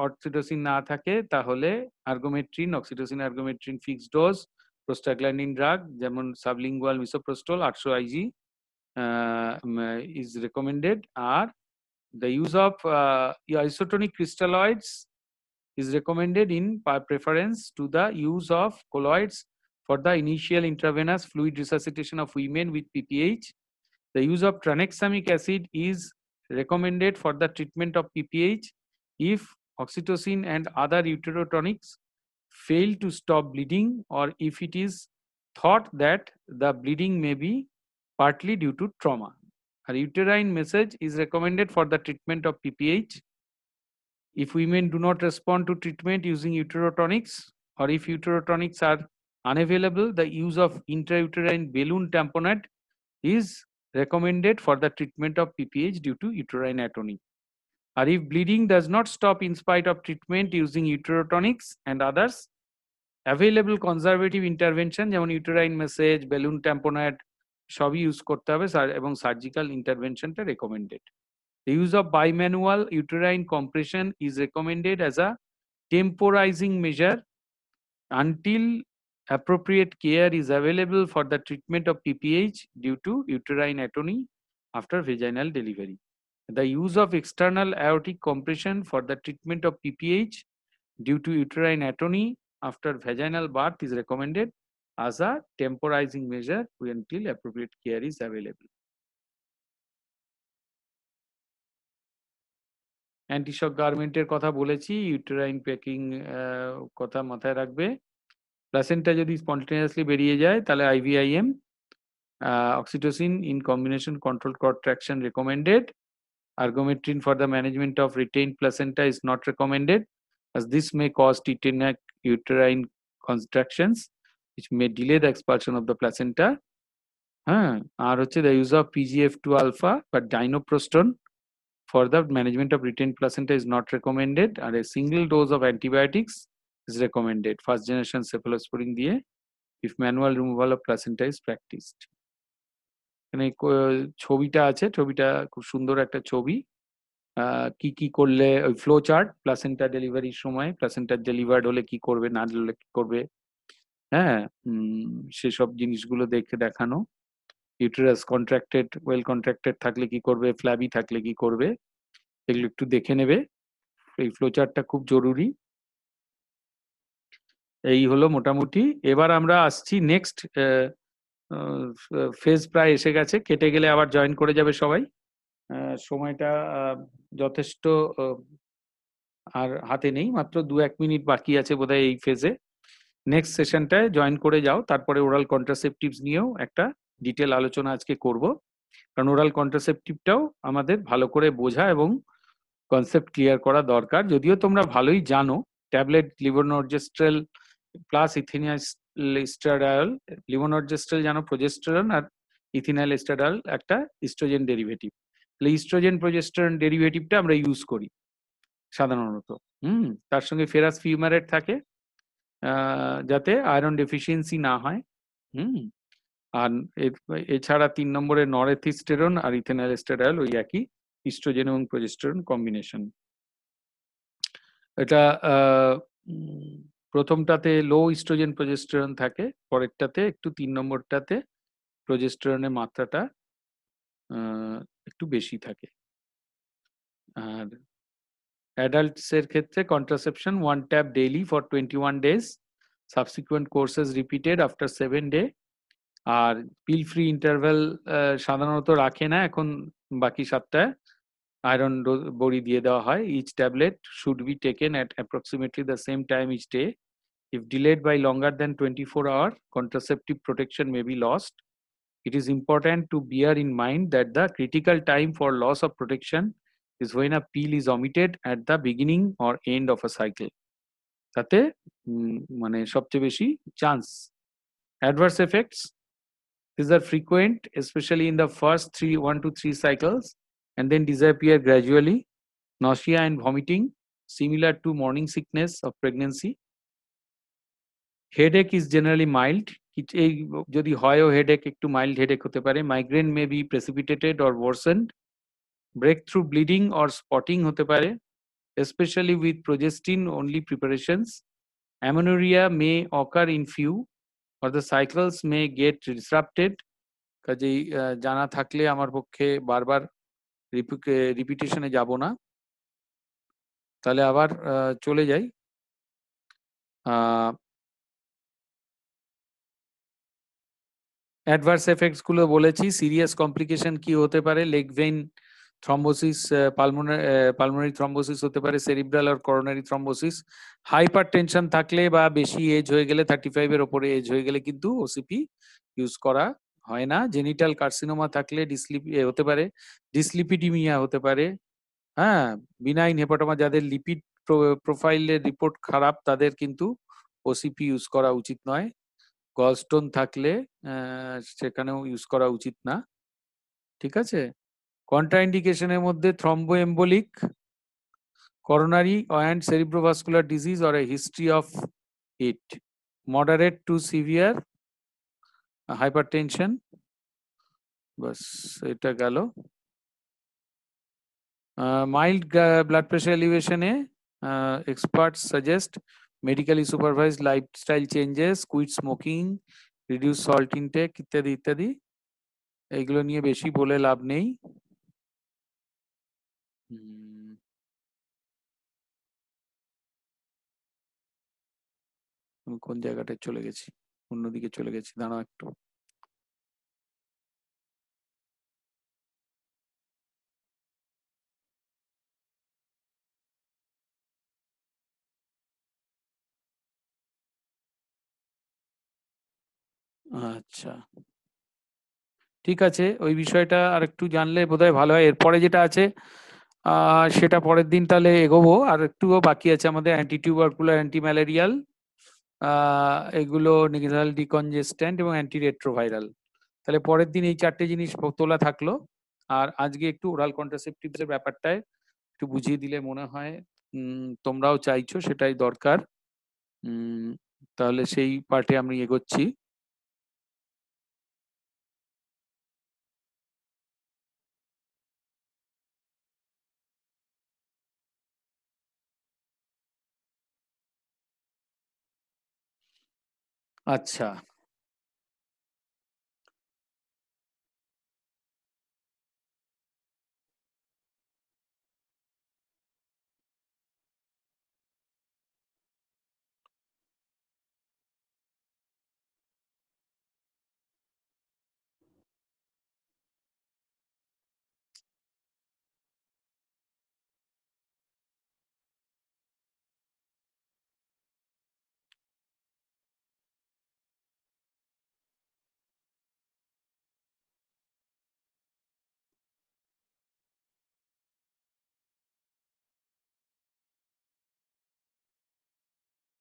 অক্সিটোসিন না থাকে তাহলে ergometrine, oxytocin ergometrine fixed dose, prostaglandin drug যেমন সাবলিঙ্গুয়াল মিসোপ্রোস্টল 800 আইজি ইজ রিকমেন্ডেড। আর the use of isotonic crystalloids is recommended in preference to the use of colloids for the initial intravenous fluid resuscitation of women with PPH. The use of tranexamic acid is recommended for the treatment of PPH if oxytocin and other uterotonics fail to stop bleeding, or if it is thought that the bleeding may be partly due to trauma. A uterine massage is recommended for the treatment of PPH. If women do not respond to treatment using uterotonics, or if uterotonics are unavailable, the use of intrauterine balloon tamponade is recommended for the treatment of PPH due to uterine atony. Or if bleeding does not stop in spite of treatment using uterotonics and others, available conservative intervention যেমন uterine massage, balloon tamponade সবই use করতে হবে এবং surgical ইন্টারভেনশনটা recommended. The use of bimanual uterine compression is recommended as a temporizing measure until appropriate care is available for the treatment of PPH due to uterine atony after vaginal delivery. The use of external aortic compression for the treatment of PPH due to uterine atony after vaginal birth is recommended as a temporizing measure until appropriate care is available. অ্যান্টিশক গার্মেন্টের কথা বলেছি, uterine packing কথা মাথায় রাখবে। Placenta যদি spontaneously বেরিয়ে যায় তাহলে IVIM, oxytocin in combination control cord traction recommended. Argometrin for the management of retained placenta is not recommended, as this may cause tetanic uterine contractions which may delay the expulsion of the placenta. আর হচ্ছে the use of PGF2 alpha but dinoprostone for the management of retained placenta is not recommended, and a single dose of antibiotics is recommended, first generation cephalosporin দিয়ে, if manual removal of placenta is practiced. এখানে ছবিটা আছে, ছবিটা খুব সুন্দর একটা ছবি। কি কি করলে ওই ফ্লো চার্ট, প্লাসেন্টা ডেলিভারির সময় প্লাসেন্টা ডেলিভার্ড হলে কি করবে, না হলে কি করবে, হ্যাঁ সেসব জিনিসগুলো দেখানো। ইউটেরাস কন্ট্রাক্টেড, ওয়েল কন্ট্রাক্টেড থাকলে কি করবে, ফ্ল্যাবি থাকলে কি করবে, এগুলো একটু দেখে নেবে। এই ফ্লোচার্টটা খুব জরুরি। এই হলো মোটামুটি। এবার আমরা আসছি নেক্সট ফেজ, প্রায় এসে গেছে, কেটে গেলে আবার জয়েন করে যাবে সবাই। সময়টা যথেষ্ট আর হাতে নেই, মাত্র 2-1 মিনিট বাকি আছে বোধহয় এই ফেজে। নেক্সট সেশনটায় জয়েন করে যাও, তারপরে ওরাল কন্ট্রাসেপটিভস নিয়েও একটা ডিটেল আলোচনা আজকে করব, কারণ ওরাল কন্ট্রাসেপটিভটাও আমাদের ভালো করে বোঝা এবং কনসেপ্ট ক্লিয়ার করা দরকার। যদিও তোমরা ভালোই জানো, ট্যাবলেট লিভোনর্জেস্ট্রেল প্লাস ইথিনাইল, লিভোনর্জেস্ট্রেল জানো প্রজেস্টেরন, আর ইথিনাইল এস্ট্রাডাল একটা ইস্ট্রোজেন ডেরিভেটিভ। তাহলে ইস্ট্রোজেন প্রজেস্টেরন ডেরিভেটিভটা আমরা ইউজ করি সাধারণত। তার সঙ্গে ফেরাস ফিউমারেট থাকে, যাতে আয়রন ডেফিসিয়েন্সি না হয়। আর এছাড়া 3 নম্বরে নরএথিস্টেরন আর ইথেনাইল এস্ট্রাডাল ওই একই ইস্ট্রোজেন এবং প্রজেস্টেরন কম্বিনেশন। এটা প্রথমটাতে লো ইস্ট্রোজেন প্রজেস্টেরন থাকে, পরেরটাতে একটু 3 নম্বরটাতে প্রজেস্টেরনের মাত্রাটা একটু বেশি থাকে। আর অ্যাডাল্টস এর ক্ষেত্রে contraception 1 tab daily for 21 days, subsequent courses repeated after 7 day। আর পিল ফ্রি ইন্টারভ্যাল সাধারণত রাখে না এখন, বাকি 7টায় আয়রন বড়ি দিয়ে দেওয়া হয়। Each tablet should be taken at approximately the same time each day. If delayed by longer than 24 hours, contraceptive protection may be lost. It is important to bear in mind that the critical time for loss of protection is when a pill is omitted at the beginning or end of a cycle. তাতে মানে সবচেয়ে বেশি chance. Adverse effects, these are frequent, especially in the first 1 to 3 cycles, and then disappear gradually. Nausea and vomiting, similar to morning sickness of pregnancy. Headache is generally mild, এই যদি হয়ও headache একটু mild headache হতে পারে। Migraine may be precipitated or worsened, breakthrough bleeding or spotting হতে পারে, especially with progestin only preparations. Amenorrhea may occur in few, or the cycles may get disrupted. কাজেই জানা থাকলে আমার পক্ষে বারবার রিপিটেশনে যাব না। তাহলে আবার চলে যাই। অ্যাডভার্স এফেক্টস গুলো বলেছি। সিরিয়াস কমপ্লিকেশন কি হতে পারে, leg vein thrombosis, pulmonary thrombosis হতে পারে, সেরিব্রাল আর করোনারি থ্রম্বোসিস। হাইপার টেনশন থাকলে বা বেশি এজ হয়ে গেলে, 35 এর ওপরে এজ হয়ে গেলে কিন্তু ওসিপি ইউজ করা হয় না। জেনিটাল কার্সিনোমা থাকলে হতে পারে, ডিসলিপিডিমিয়া হতে পারে। হ্যাঁ, বিনাইন হেপাটোমা, যাদের লিপিড প্রোফাইলের রিপোর্ট খারাপ তাদের কিন্তু ওসিপি ইউজ করা উচিত নয়। গলস্টোন থাকলে সেখানেও ইউজ করা উচিত না। ঠিক আছে। কন্ট্রাইন্ডিকেশনের মধ্যে thromboembolic, coronary and cerebrovascular disease or a history of it, moderate to severe hypertension. বাস, এটা গেল। মাইল্ড ব্লাড প্রেশার এলিভেশনে experts suggest medically supervised lifestyle changes, quit smoking, reduce salt intake ইত্যাদি ইত্যাদি। এইগুলো নিয়ে বেশি বলে লাভ নেই। আমি কোন জায়গাটায় চলে গেছি, অন্যদিকে চলে গেছি, দাঁড়াও একটু। আচ্ছা, ঠিক আছে, ওই বিষয়টা আর একটু জানলে বোধহয় ভালো হয়। এরপরে যেটা আছে সেটা পরের দিন তাহলে এগোবো। আর একটুও বাকি আছে আমাদের, অ্যান্টি টিউবারকুলার, অ্যান্টি ম্যালেরিয়াল, এগুলো নেজাল ডিকনজেস্ট্যান্ট এবং অ্যান্টি রেট্রোভাইরাল। তাহলে পরের দিন এই 4টে জিনিস তোলা থাকলো। আর আজকে একটু ওরাল কন্ট্রাসেপটিভস এর ব্যাপারটায় একটু বুঝিয়ে দিলে মনে হয় তোমরাও চাইছো, সেটাই দরকার। তাহলে সেই পার্টে আমি এগোচ্ছি। আচ্ছা,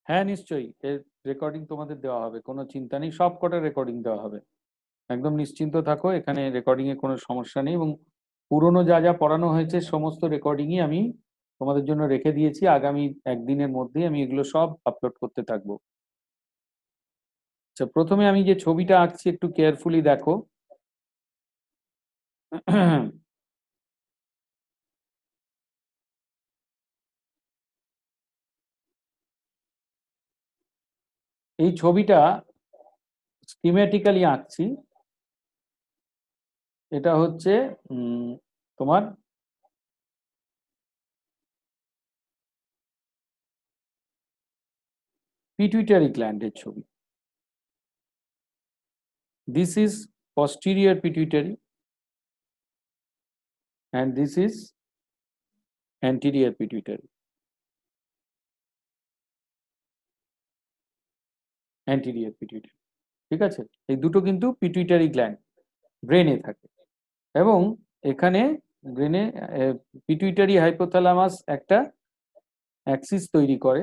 হ্যাঁ নিশ্চয়ই, এর রেকর্ডিং তোমাদের দেওয়া হবে, কোনো চিন্তা নেই, সব কটা রেকর্ডিং দেওয়া হবে। একদম নিশ্চিন্ত থাকো, এখানে রেকর্ডিং এ কোনো সমস্যা নেই। এবং পুরনো যা যা পড়ানো হয়েছে সমস্ত রেকর্ডিংই আমি তোমাদের জন্য রেখে দিয়েছি। আগামী একদিনের মধ্যেই আমি এগুলো সব আপলোড করতে থাকবো। আচ্ছা, প্রথমে আমি যে ছবিটা আঁকছি একটু কেয়ারফুলি দেখো। এই ছবিটা স্কিমেটিক্যালি আঁকছি। এটা হচ্ছে তোমার পিটুইটারি গ্ল্যান্ডের ছবি। This is posterior pituitary and this is anterior pituitary. anterior pituitary, ঠিক আছে? এই দুটো কিন্তু পিটুইটারি গ্ল্যান্ড ব্রেনে থাকে। এবং এখানে ব্রেনে পিটুইটারি হাইপোথ্যালামাস একটা অ্যাক্সিস তৈরি করে।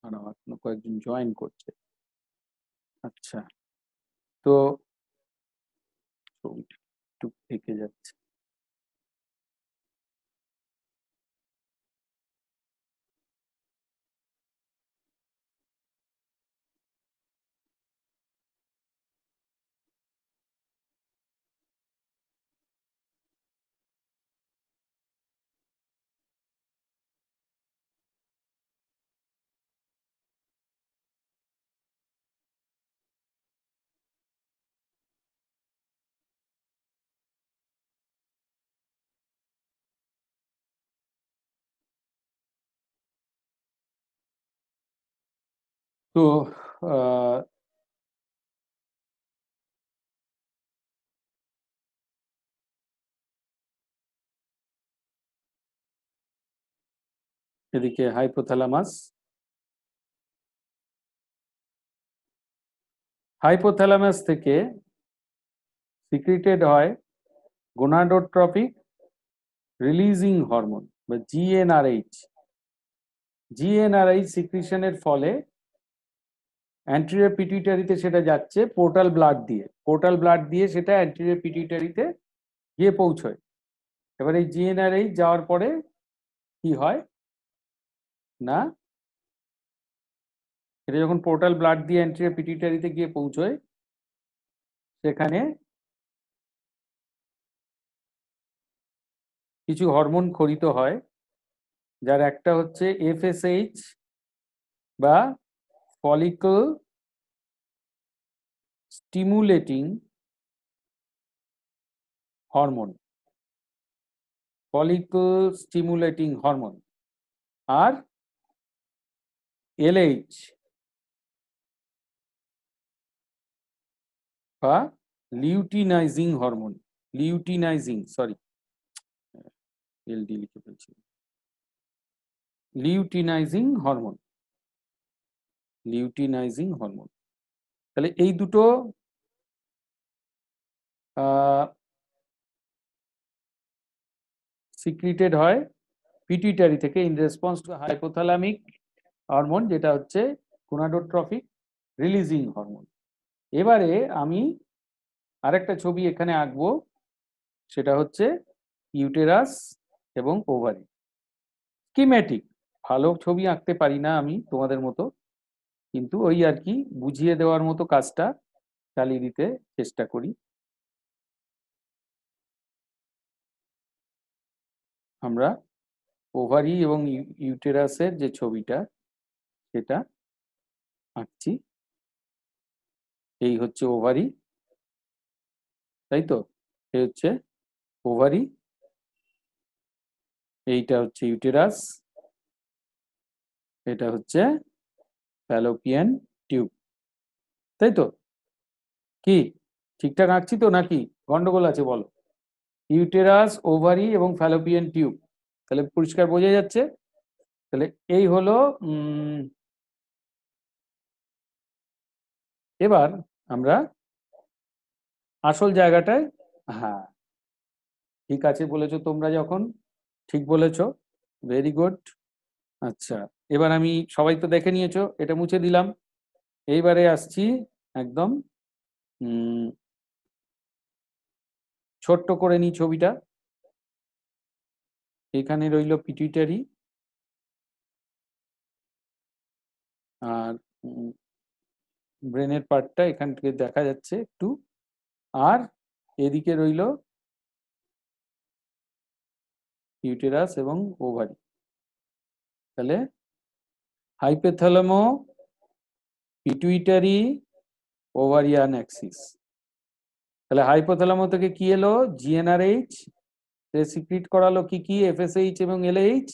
আর এখনো কয়েকজন জয়েন করছে। আচ্ছা, তো ছবিটা একটু এঁকে যাচ্ছে। তো আহ, এদিকে হাইপোথ্যালামাস, হাইপোথ্যালামাস থেকে সিক্রিটেড হয় গোনাডোট্রপিক রিলিজিং হরমোন বা জিএনআরএইচ। জিএনআরএইচ সিক্রিশনের ফলে অ্যান্টেরিয়র পিটুইটারিতে সেটা যাচ্ছে পোর্টাল ব্লাড দিয়ে, পোর্টাল ব্লাড দিয়ে সেটা অ্যান্টেরিয়র পিটুইটারিতে গিয়ে পৌঁছয়। এবার এই জিএনআরএইচ যাওয়ার পরে কি হয় না, এটা যখন পোর্টাল ব্লাড দিয়ে অ্যান্টেরিয়র পিটুইটারিতে গিয়ে পৌঁছয়, সেখানে কিছু হরমোন খরিত হয়, যার একটা হচ্ছে এফএসএইচ বা follicle stimulating hormone, follicle stimulating hormone. আর এলএইচ বা luteinizing hormone, luteinizing, sorry LD লিখে ফেলছি, লিউটিনাইজিং হরমোন, লিউটিনাইজিং হরমোন। তাহলে এই দুটো সিক্রিটেড হয় পিটুইটারি থেকে in response two hypothalamic hormone, যেটা হচ্ছে গোনাডোট্রপিক রিলিজিং হরমোন। এবারে আমি আরেকটা ছবি এখানে আঁকবো, সেটা হচ্ছে ইউটেরাস এবং ওভারি। স্কিমেটিক, ভালো ছবি আঁকতে পারি না আমি তোমাদের মতো, কিন্তু ওই আর কি বুঝিয়ে দেওয়ার মতো কাজটা চালিয়ে দিতে চেষ্টা করি। আমরা ওভারি এবং ইউটেরাসের যে ছবিটা সেটা আঁকছি। এই হচ্ছে ওভারি, তাই তো? এই হচ্ছে ওভারি, এইটা হচ্ছে ইউটেরাস, এটা হচ্ছে ফ্যালোপিয়ান টিউব, তাই তো? কি ঠিকঠাক আঁকছি তো নাকি গন্ডগোল আছে বলো? ইউটেরাস, ওভারি এবং ফ্যালোপিয়ান টিউব, তাহলে পরিষ্কার বোঝা যাচ্ছে। তাহলে এই হলো এবার আমরা আসল জায়গাটায়, হ্যাঁ ঠিক আছে বলেছো তোমরা। যখন ঠিক বলেছো, ভেরি গুড। আচ্ছা, এবার আমি, সবাই তো দেখে নিয়েছো, এটা মুছে দিলাম। এইবারে আসছি একদম ছোট্ট করে নিই ছবিটা। এখানে রইল পিটুইটারি, আর ব্রেনের পার্টটা এখান থেকে দেখা যাচ্ছে একটু, আর এদিকে রইল ইউটেরাস এবং ওভারি। তাহলে হাইপোথ্যালামো, পিটুইটারি, ওভারিয়ান অ্যাক্সিস। তাহলে হাইপোথ্যালামো থেকে কি এলো? জিএনআরএইচ, সিক্রিট করালো কি কি? এফএসএইচ এবং এলএইচ।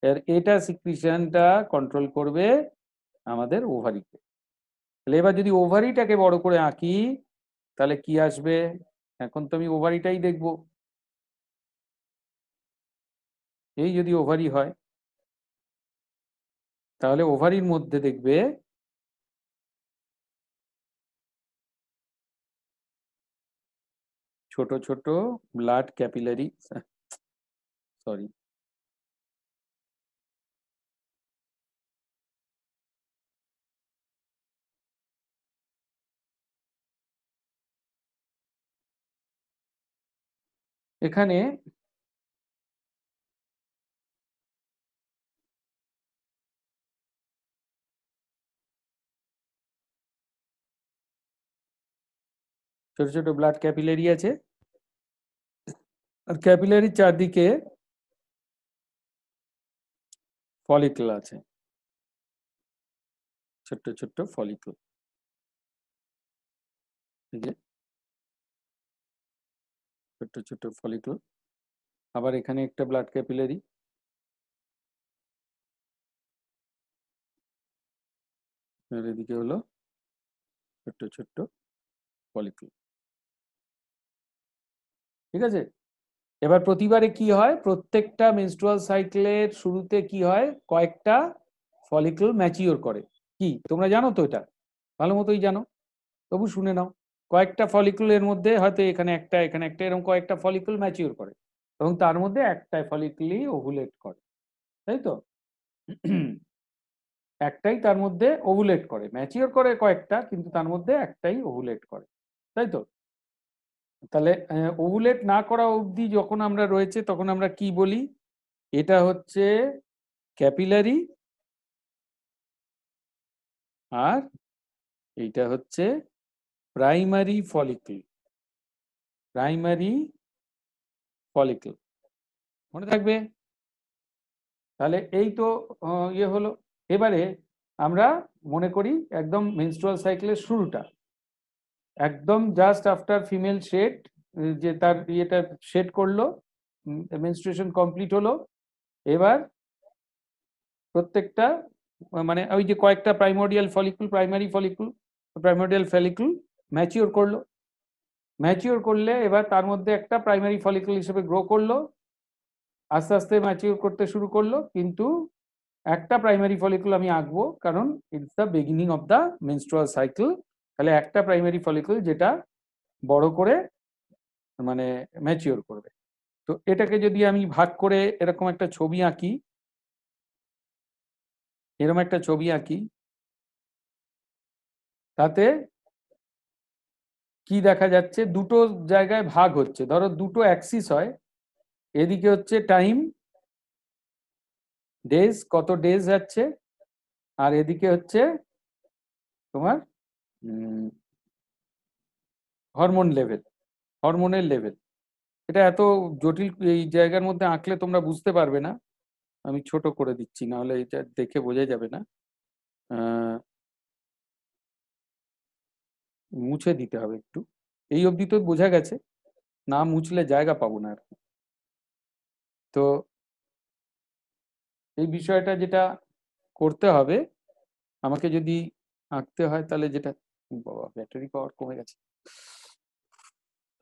এর এটা সিক্রিশনটা কন্ট্রোল করবে আমাদের ওভারিকে। তাহলে এবার যদি ওভারিটাকে বড় করে আঁকি তাহলে কি আসবে? এখন তো আমি ওভারিটাই দেখবো। এই যদি ওভারি হয় তাহলে ওভারির মধ্যে দেখবে ছোট ছোট ব্লাড ক্যাপিলারি, সরি, এখানে ছোট ছোট ব্লাড ক্যাপিলারি আছে, আর ক্যাপিলারির চারদিকে ফলিকল আছে, ছোট্ট ছোট্ট ফলিকল। এই যে ছোট্ট ছোট্ট ফলিকল। আবার এখানে একটা ব্লাড ক্যাপিলারি, আর এদিকে হলো ছোট্ট ছোট্ট ফলিকল। ঠিক আছে? এবার প্রতিবারে কি হয়? প্রত্যেকটা মেনস্ট্রুয়াল সাইকেলের শুরুতে কি হয়? কয়েকটা ফলিকল ম্যাচিওর করে। কি তোমরা জানো তো? এটা ভালো মতোই জানো, তবু শুনে নাও। কয়েকটা ফলিকুলের মধ্যে হয়তো এখানে একটা, এখানে একটা, এরকম কয়েকটা ফলিকুল ম্যাচিওর করে, এবং তার মধ্যে একটাই ফলিকুলই ওভুলেট করে, তাই তো? একটাই তার মধ্যে ওভুলেট করে, ম্যাচিওর করে কয়েকটা, কিন্তু তার মধ্যে একটাই ওভুলেট করে, তাই তো? তাহলে ওভুলেট না করা অবধি যখন আমরা রয়েছে তখন আমরা কি বলি? এটা হচ্ছে ক্যাপিলারি, আর এইটা হচ্ছে প্রাইমারি ফলিকল। প্রাইমারি ফলিকল, মনে থাকবে? তাহলে এই তো ইয়ে হলো। এবারে আমরা মনে করি একদম মেনস্ট্রুয়াল সাইকেলের শুরুটা, একদম জাস্ট আফটার ফিমেল শেড, যে তার ইয়েটা শেড করলো, মেনস্ট্রুয়েশন কমপ্লিট হলো। এবার প্রত্যেকটা মানে ওই যে কয়েকটা primordial follicle, primordial follicle mature করলো। ম্যাচিওর করলে এবার তার মধ্যে একটা প্রাইমারি ফলিকুল হিসেবে গ্রো করলো, আস্তে আস্তে ম্যাচিওর করতে শুরু করলো, কিন্তু একটা প্রাইমারি ফলিকুল আমি আঁকবো, কারণ it's the beginning of the menstrual cycle. তাহলে একটা প্রাইমারি ফলিকুল যেটা বড় করে মানে ম্যাচিওর করবে। তো এটাকে যদি আমি ভাগ করে এরকম একটা ছবি আঁকি, এরকম একটা ছবি আঁকি, তাতে কি দেখা যাচ্ছে? দুটো জায়গায় ভাগ হচ্ছে। ধরো দুটো অ্যাক্সিস হয়, এদিকে হচ্ছে টাইম, ডেজ, কত ডেজ যাচ্ছে, আর এদিকে হচ্ছে তোমার হরমোন লেভেল, হরমোনের লেভেল। এটা এত জটিল এই জায়গার মধ্যে আঁকলে তোমরা বুঝতে পারবে না, আমি ছোট করে দিচ্ছি, না হলে এটা দেখে বোঝা যাবে না। মুছে দিতে হবে একটু, এই অবধি তো বোঝা গেছে, না মুছলে জায়গা পাবো না আর কি। তো এই বিষয়টা যেটা করতে হবে, আমাকে যদি আঁকতে হয় তাহলে যেটা, বাবা ব্যাটারি পাওয়ার কমে গেছে,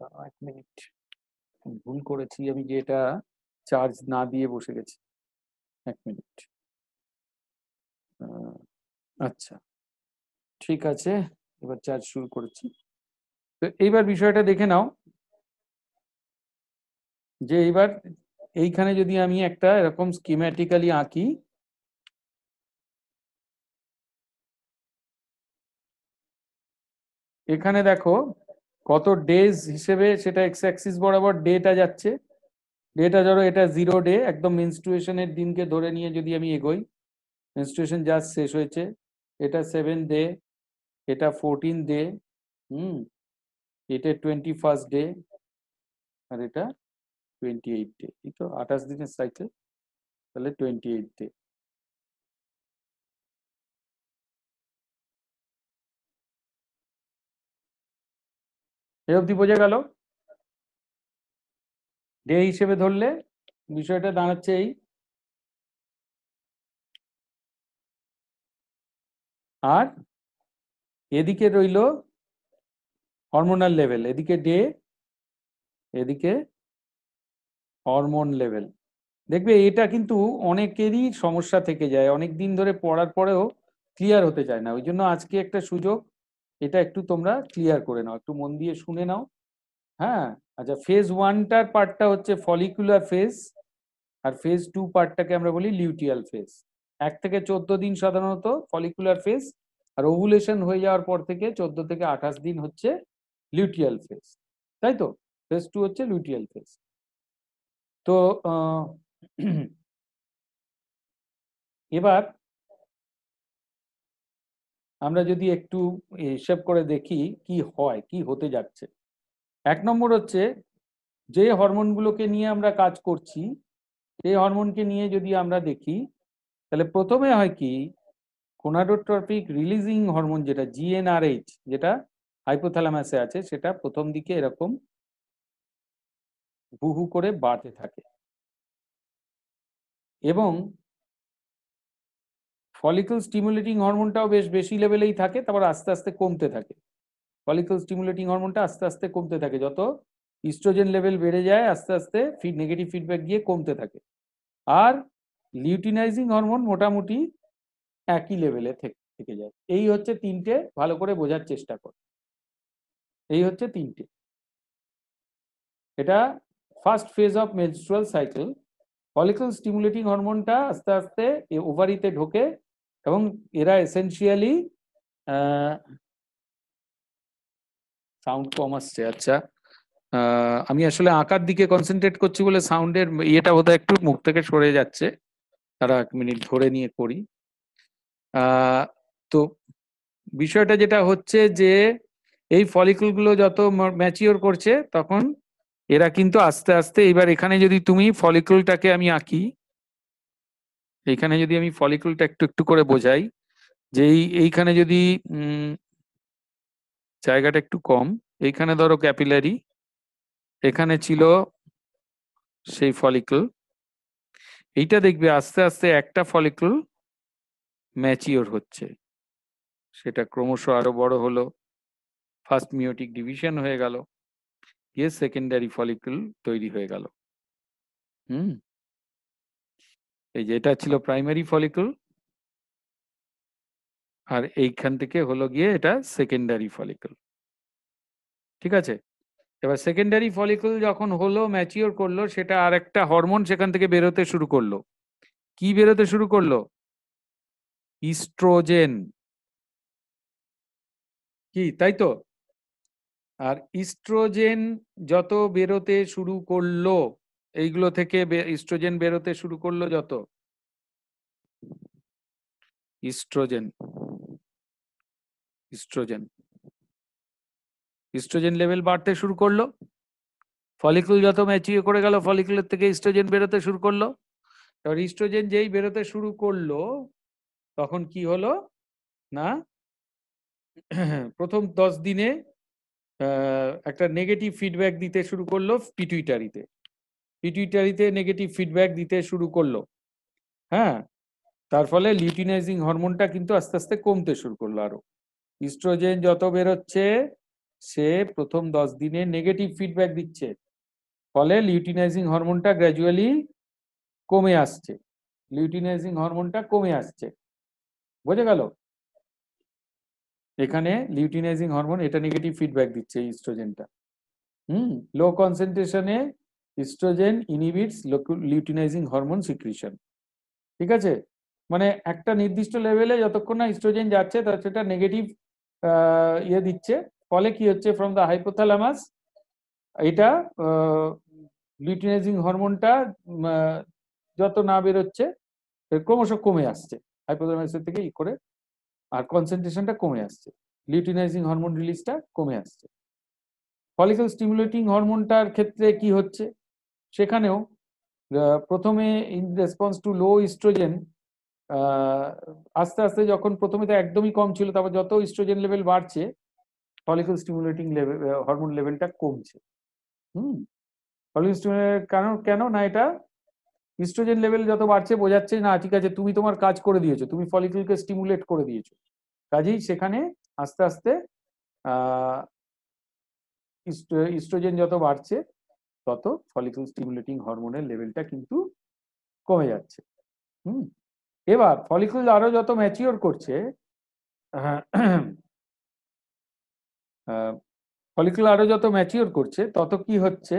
দাঁড়াও 1 মিনিট। ভুল করেছি আমি, যে এটা চার্জ না দিয়ে বসে গেছি। 1 মিনিট। আচ্ছা, ঠিক আছে, এবার চার্জ শুরু করেছি। তো এইবার বিষয়টা দেখে নাও, যে এইবার এইখানে যদি আমি একটা এরকম স্কিম্যাটিক্যালি আঁকি, এখানে দেখো কত ডেজ হিসেবে সেটা এক্স অ্যাক্সিস বরাবর ডেটা যাচ্ছে। ডেটা ধরো এটা 0 ডে, একদম মেনস্ট্রুয়েশনের দিনকে ধরে নিয়ে যদি আমি এগোই, মেনস্ট্রুয়েশন জাস্ট শেষ হয়েছে, এটা 7 ডে, এটা 14 ডে, এটা 21 ডে, আর এটা 28 ডে। এই তো 28 দিনের সাইকেল, তাহলে 28 ডে। এই অবধি বোঝা গেল? ডে হিসেবে ধরলে বিষয়টা দাঁড়াচ্ছে এই, আর এদিকে রইল হরমোনাল লেভেল, এদিকে ডে, এদিকে হরমোন লেভেল। দেখবে এটা কিন্তু অনেকেরই সমস্যা থেকে যায়, অনেক দিন ধরে পড়ার পরেও ক্লিয়ার হতে চায় না। ওই জন্য আজকে একটা সুযোগ, এটা একটু তোমরা ক্লিয়ার করে নাও, একটু মন দিয়ে শুনে নাও। হ্যাঁ, আচ্ছা, ফেজ 1টার পার্টটা হচ্ছে ফলিকুলার ফেজ, আর ফেজ 2 পার্টটাকে আমরা বলি লিউটিয়াল ফেজ। 1 থেকে 14 দিন সাধারণত ফলিকুলার ফেজ, আর ওভুলেশন হয়ে যাওয়ার পর থেকে 14 থেকে 28 দিন হচ্ছে লিউটিয়াল ফেজ, তাই তো? ফেজ 2 হচ্ছে লিউটিয়াল ফেজ। তো এবার আমরা যদি একটু হিসেব করে দেখি কি হয়, কি হতে যাচ্ছে। 1 নম্বর হচ্ছে, যে হরমোনগুলোকে নিয়ে আমরা কাজ করছি, সেই হরমোনকে নিয়ে যদি আমরা দেখি, তাহলে প্রথমে হয় কি, গোনাডোট্রপিক রিলিজিং হরমোন যেটা জিএনআরএইচ, যেটা হাইপোথ্যালামাসে আছে, সেটা প্রথম দিকে এরকম হু হু করে বাড়তে থাকে, এবং ফলিকল স্টিমুলেটিং হরমোনটাও বেশ বেশি লেভেলেই থাকে, তারপর আস্তে আস্তে কমতে থাকে। ফলিকল স্টিমুলেটিং হরমোনটা আস্তে আস্তে কমতে থাকে, যত ইস্ট্রোজেন লেভেল বেড়ে যায় আস্তে আস্তে নেগেটিভ ফিডব্যাক গিয়ে কমতে থাকে। আর লিউটিনাইজিং হরমোন মোটামুটি একই লেভেলে থেকে যায়। এই হচ্ছে তিনটে, ভালো করে বোঝার চেষ্টা কর। এই হচ্ছে তিনটে। এটা first phase of menstrual cycle. Follicle stimulating হরমোনটা আস্তে আস্তে ওভারিতে ঢোকে, এবং এরা এসেনশিয়ালি সাউন্ড কম আসছে। আচ্ছা, আমি আসলে আঁকার দিকে কনসেন্ট্রেট করছি বলে সাউন্ডের ইয়েটা বোধহয় একটু মুখ থেকে সরে যাচ্ছে। তারা 1 মিনিট ধরে নিয়ে করি। তো বিষয়টা যেটা হচ্ছে যে, এই ফলিকলগুলো যত ম্যাচিওর করছে, তখন এরা কিন্তু আস্তে আস্তে, এবার এখানে যদি তুমি ফলিকলটাকে আমি আঁকি, এইখানে যদি আমি ফলিকলটা একটু একটু করে বোঝাই, যে এইখানে যদি জায়গাটা একটু কম, এইখানে ধরো ক্যাপিলারি, এখানে ছিল সেই ফলিকল, এইটা দেখবে আস্তে আস্তে একটা ফলিকল ম্যাচিওর হচ্ছে, সেটা ক্রমশ আরো বড় হলো, ফার্স্ট মিওটিক ডিভিশন হয়ে গেল, গিয়ে সেকেন্ডারি ফলিকল তৈরি হয়ে গেল। এই যে এটা ছিল প্রাইমারি ফলিকল, আর এইখান থেকে হলো গিয়ে এটা সেকেন্ডারি ফলিকল। ঠিক আছে? এবার সেকেন্ডারি ফলিকল যখন হলো, ম্যাচিওর করলো, সেটা আর একটা হরমোন সেখান থেকে বেরোতে শুরু করলো। কি বেরোতে শুরু করলো? ইস্ট্রোজেন। কি, তাই তো? আর ইস্ট্রোজেন যত বেরোতে শুরু করলো, এইগুলো থেকে ইস্ট্রোজেন বেরোতে শুরু করলো, যত ইস্ট্রোজেন ইস্ট্রোজেন ইস্ট্রোজেন লেভেল বাড়তে শুরু করলো, ফলিকল যত ম্যাচিওর করে গেল, ফলিকলের থেকে ইস্ট্রোজেন বেরোতে শুরু করলো। এবার ইস্ট্রোজেন যেই বেরোতে শুরু করলো, তখন কি হলো না, প্রথম 10 দিনে একটা নেগেটিভ ফিডব্যাক দিতে শুরু করলো পিটুইটারিতে, পিটুইটারিতে নেগেটিভ ফিডব্যাক দিতে শুরু করলো। হ্যাঁ, তার ফলে লিউটিনাইজিং হরমোনটা কিন্তু আস্তে আস্তে কমতে শুরু করলো আরো। ইস্ট্রোজেন যত বেরোচ্ছে, সে প্রথম 10 দিনে নেগেটিভ ফিডব্যাক দিচ্ছে, ফলে লিউটিনাইজিং হরমোনটা গ্র্যাজুয়ালি কমে আসছে, লিউটিনাইজিং হরমোনটা কমে আসছে। বোঝা গেল? এখানে লিউটিনাইজিং হরমোন এটা নেগেটিভ ফিডব্যাক দিচ্ছে ইস্ট্রোজেনটা। লো কনসেন্ট্রেশনে estrogen inhibits luteinizing hormone secretion. ঠিক আছে, মানে একটা নির্দিষ্ট লেভেলে যতক্ষণ না ইস্ট্রোজেন যাচ্ছে তার সেটা নেগেটিভ ইয়ে দিচ্ছে, ফলে কি হচ্ছে, ফ্রম দ্য হাইপোথ্যালামাস এটা লিউটিনাইজিং হরমোনটা যত না বেরোচ্ছে ক্রমশ কমে আসছে, হাইপোথ্যালামাসের থেকে ই করে, আর কনসেন্ট্রেশনটা কমে আসছে, লিউটিনাইজিং হরমোন রিলিজটা কমে আসছে। ফলিকল স্টিমুলেটিং হরমোনটার ক্ষেত্রে কি হচ্ছে, সেখানেও প্রথমে in response to low oestrogen, আস্তে আস্তে যখন প্রথমে তো একদমই কম ছিল, তারপর যত ইস্ট্রোজেন লেভেল বাড়ছে ফলিকল স্টিমুলেটিং লেভেল হরমোন লেভেলটা কমছে। ফলিকল স্টিমুলেট কারণ কেন না, এটা ইস্ট্রোজেন লেভেল যত বাড়ছে বোঝাচ্ছে না ঠিক আছে তুমি তোমার কাজ করে দিয়েছো, তুমি ফলিকলকে স্টিমুলেট করে দিয়েছো, কাজেই সেখানে আস্তে আস্তে ইস্ট্রোজেন যত বাড়ছে তত ফলিকল স্টিমুলেটিং হরমোনের লেভেলটা কিন্তু কমে যাচ্ছে। এবার ফলিকল আরো যত ম্যাচিওর করছে, ফলিকুল আরো যত ম্যাচিওর করছে তত কি হচ্ছে,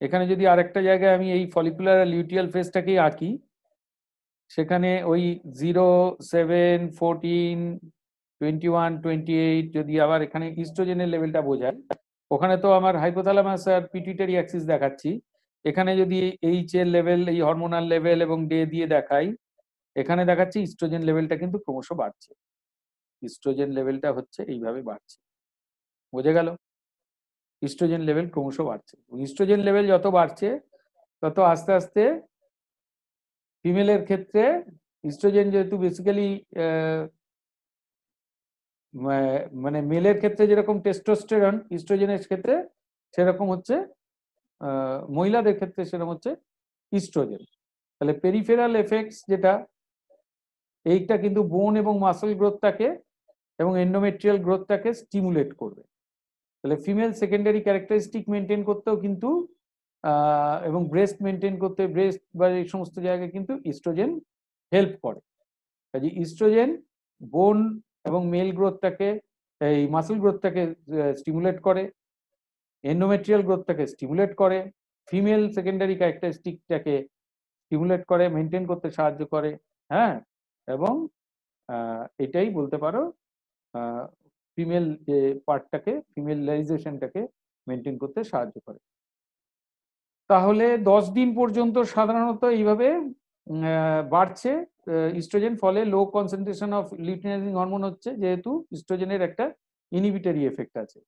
এখানে যদি আরেকটা জায়গায় আমি এই ফলিকুলার লিউটিয়াল ফেজটাকেই আঁকি, সেখানে ওই 0, 7, 14, 21, 28 যদি আবার এখানে ইস্ট্রোজেনের লেভেলটা বোঝায়, ওখানে তো আমার হাইপোথ্যালামাস আর পিটুইটারি অ্যাক্সিস দেখাচ্ছি, এখানে যদি এইচ এর লেভেল, এই হরমোনাল লেভেল এবং ডে দিয়ে দেখাই, এখানে দেখাচ্ছি ইস্ট্রোজেন লেভেলটা কিন্তু ক্রমশ বাড়ছে, ইস্ট্রোজেন লেভেলটা হচ্ছে এইভাবে বাড়ছে, বোঝা গেল? ইস্ট্রোজেন লেভেল ক্রমশ বাড়ছে, ইস্ট্রোজেন লেভেল যত বাড়ছে তত আস্তে আস্তে ফিমেলের ক্ষেত্রে ইস্ট্রোজেন যেহেতু বেসিক্যালি মানে মেলের ক্ষেত্রে যেরকম টেস্টোস্টেরন, ইস্ট্রোজেনের ক্ষেত্রে সেরকম হচ্ছে মহিলাদের ক্ষেত্রে সেরকম হচ্ছে ইস্ট্রোজেন। তাহলে পেরিফেরাল এফেক্টস যেটা, এইটা কিন্তু বোন এবং মাসল গ্রোথটাকে এবং এন্ডোমেট্রিয়াল গ্রোথটাকে স্টিমুলেট করবে। তাহলে ফিমেল সেকেন্ডারি ক্যারেক্টারিস্টিক মেনটেন করতেও কিন্তু এবং ব্রেস্ট মেনটেন করতে, ব্রেস্ট বা এই সমস্ত জায়গায় কিন্তু ইস্ট্রোজেন হেল্প করে। কাজে ইস্ট্রোজেন বোন এবং মেল গ্রোথটাকে, এই মাসল গ্রোথটাকে স্টিমুলেট করে, এন্ডোমেট্রিয়াল গ্রোথটাকে স্টিমুলেট করে, ফিমেল সেকেন্ডারি ক্যারেক্টারিস্টিকটাকে স্টিমুলেট করে, মেনটেন করতে সাহায্য করে। হ্যাঁ, এবং এটাই বলতে পারো ফিমেল যে পার্টটাকে, ফিমেলাইজেশনটাকে মেনটেন করতে সাহায্য করে। তাহলে 10 দিন পর্যন্ত সাধারণত এইভাবে বাড়ছে ইস্ট্রোজেন, ফলে লো কনসেন্ট্রেশন অফ লিউটিনাইজিং হরমোন হচ্ছে, যেহেতু ইস্ট্রোজেনের একটা ইনহিবিটরি এফেক্ট আছে।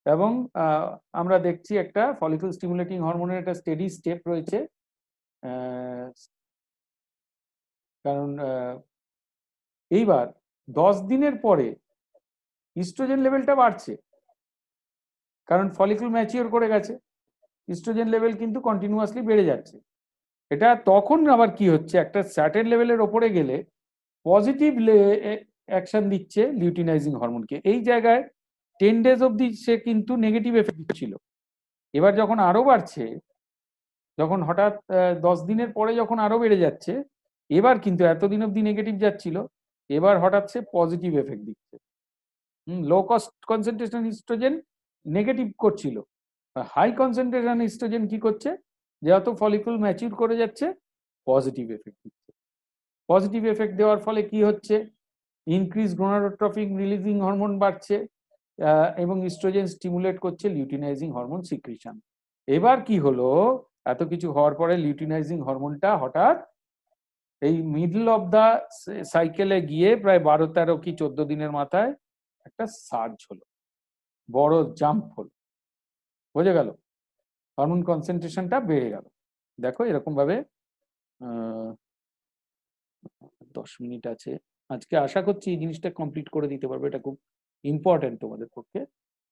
এবং আমরা দেখছি একটা ফলিকল স্টিমুলেটিং হরমোনের একটা স্টেডি স্টেপ রয়েছে, কারণ এইবার 10 দিনের পরে ইস্ট্রোজেন লেভেলটা বাড়ছে, কারণ ফলিকল ম্যাচিওর করে গেছে, ইস্ট্রোজেন লেভেল কিন্তু কন্টিনিউয়াসলি বেড়ে যাচ্ছে। এটা তখন আবার কি হচ্ছে, একটা সার্টেন লেভেলের ওপরে গেলে পজিটিভ অ্যাকশন দিচ্ছে লিউটিনাইজিং হরমোনকে, এই জায়গায় 10 days অবধি সে কিন্তু নেগেটিভ এফেক্ট ছিল, এবার যখন আরো বাড়ছে, যখন হঠাৎ 10 দিনের পরে যখন আরো বেড়ে যাচ্ছে, এবার কিন্তু এতদিন অবধি নেগেটিভ যাচ্ছিল, এবার হঠাৎ সে পজিটিভ এফেক্ট দিচ্ছে। Low cost concentration oestrogen negative করছিল, হাই কনসেন্ট্রেশন ইস্ট্রোজেন কি করছে, যেহেতু ফলিকুল ম্যাচিউর করে যাচ্ছে, পজিটিভ এফেক্ট দিচ্ছে। পজিটিভ এফেক্ট দেওয়ার ফলে কি হচ্ছে, ইনক্রিজ গোনাডোট্রপিক রিলিজিং হরমোন বাড়ছে এবং ইস্ট্রোজেন স্টিমুলেট করছে লিউটিনাইজিং হরমোন সিক্রিশন। এবার কি হলো, এত কিছু হওয়ার পরে লিউটিনাইজিং হরমোনটা হঠাৎ এই মিডল অফ দা সাইকেলে গিয়ে প্রায় 12, 13 কি 14 দিনের মাথায় একটা সার্জ হলো, বড় জাম্প হলো, বোঝা গেল? হরমোন কনসেন্ট্রেশনটা বেড়ে গেল। দেখো এরকম ভাবে 10 মিনিট আছে, আজকে আশা করছি এই জিনিসটা কমপ্লিট করে দিতে পারবে, এটা খুব ইম্পর্টেন্ট তোমাদের পক্ষে।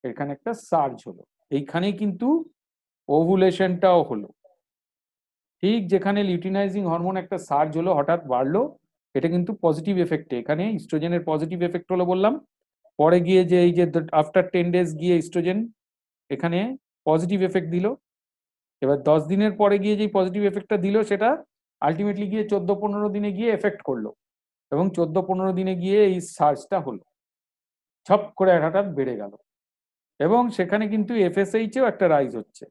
এখানে একটা সার্জ হলো, এইখানেই কিন্তু ওভুলেশনটাও হলো, ঠিক যেখানে লিউটিনাইজিং হরমোন একটা সার্জ হলো, হঠাৎ বাড়লো, এটা কিন্তু পজিটিভ এফেক্টে, এখানে ইস্ট্রোজেনের পজিটিভ এফেক্ট হলো বললাম, পরে গিয়ে যে এই যে আফটার 10 days গিয়ে ইস্ট্রোজেন এখানে পজিটিভ এফেক্ট দিল, এবার 10 দিনের পরে গিয়ে যে পজিটিভ এফেক্টটা দিল সেটা আলটিমেটলি গিয়ে 14-15 দিনে গিয়ে এফেক্ট করলো, এবং 14-15 দিনে গিয়ে এই সার্জটা হলো, ছপ করে হঠাৎ বেড়ে গেল, এবং সেখানে কিন্তু এফএসএইচেও একটা রাইজ হচ্ছে।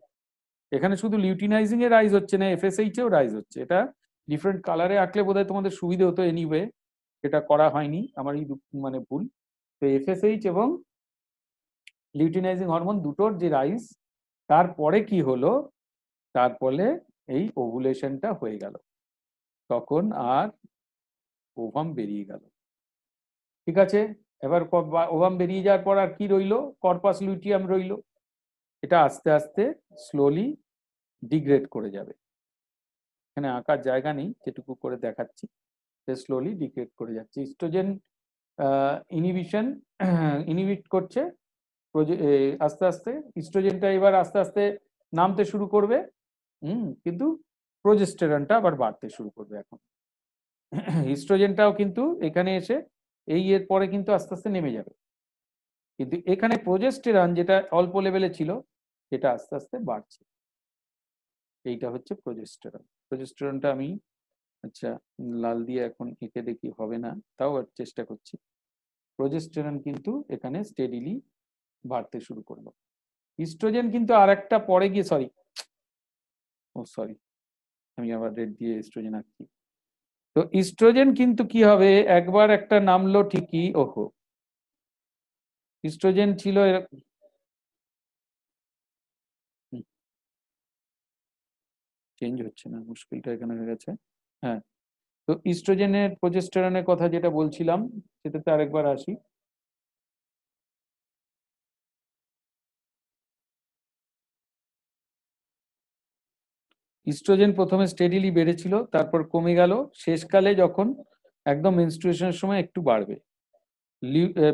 এখানে শুধু লিউটিনাইজিং এ রাইজ হচ্ছে না, এফএসএইচ এও রাইজ হচ্ছে। এটা ডিফারেন্ট কালারে আঁকলে বোধহয় তোমাদের সুবিধা হতো, এনিওয়ে এটা করা হয়নি, আমারই মানে ভুল। তো এফএসএইচ এবং লিউটিনাইজিং হরমোন দুটোর যে রাইজ, তারপরে কি হলো, তারপরে এই ওভুলেশনটা হয়ে গেল, তখন আর ওভাম বেরিয়ে গেল। ঠিক আছে, এবার ওভাম বেরিয়ে যাওয়ার পর আর কি রইলো, কর্পাস লুটিয়াম রইলো। এটা আস্তে আস্তে স্লোলি ডিগ্রেড করে যাবে। এখানে আঁকার জায়গা নেই, যেটুকু করে দেখাচ্ছি, স্লোলি ডিগ্রেড করে যাচ্ছে। ইস্ট্রোজেন ইনহিবিশন ইনহিবিট করছে আস্তে আস্তে। ইস্ট্রোজেনটা এবার আস্তে আস্তে নামতে শুরু করবে, কিন্তু প্রোজেস্টেরনটা আবার বাড়তে শুরু করবে। এখন ইস্ট্রোজেনটাও কিন্তু এখানে এসে এই এর পরে কিন্তু আস্তে আস্তে নেমে যাবে, কিন্তু এখানে প্রোজেস্টেরন যেটা অল্প লেভেলে ছিল সেটা আস্তে আস্তে বাড়ছে। এইটা হচ্ছে প্রোজেস্টেরন। প্রোজেস্টেরনটা আমি আচ্ছা লাল দিয়ে এখন এঁকে দেখি, হবে না, তাও চেষ্টা করছি। প্রোজেস্টেরন কিন্তু এখানে স্টেডিলি বাড়তে শুরু করলো। ইস্ট্রোজেন কিন্তু আর একটা পরে গিয়ে, সরি আমি আবার রেড দিয়ে ইস্ট্রোজেন আঁকছি। তো ইস্ট্রোজেন কিন্তু কি হবে, একবার একটা নামলো ঠিকই, ওহো ইস্ট্রোজেন ছিল এরকম, চেঞ্জ হচ্ছে না, মুশকিলটা এখানে হয়ে গেছে। হ্যাঁ, তো ইস্ট্রোজেনের প্রোজেস্টেরনের কথা যেটা বলছিলাম সেটাতে আরেকবার আসি। ইস্ট্রোজেন প্রথমে স্টেডিলি বেড়েছিল, তারপর কমে গেল, শেষকালে যখন একদম মেনস্ট্রুয়েশনের সময় একটু বাড়বে।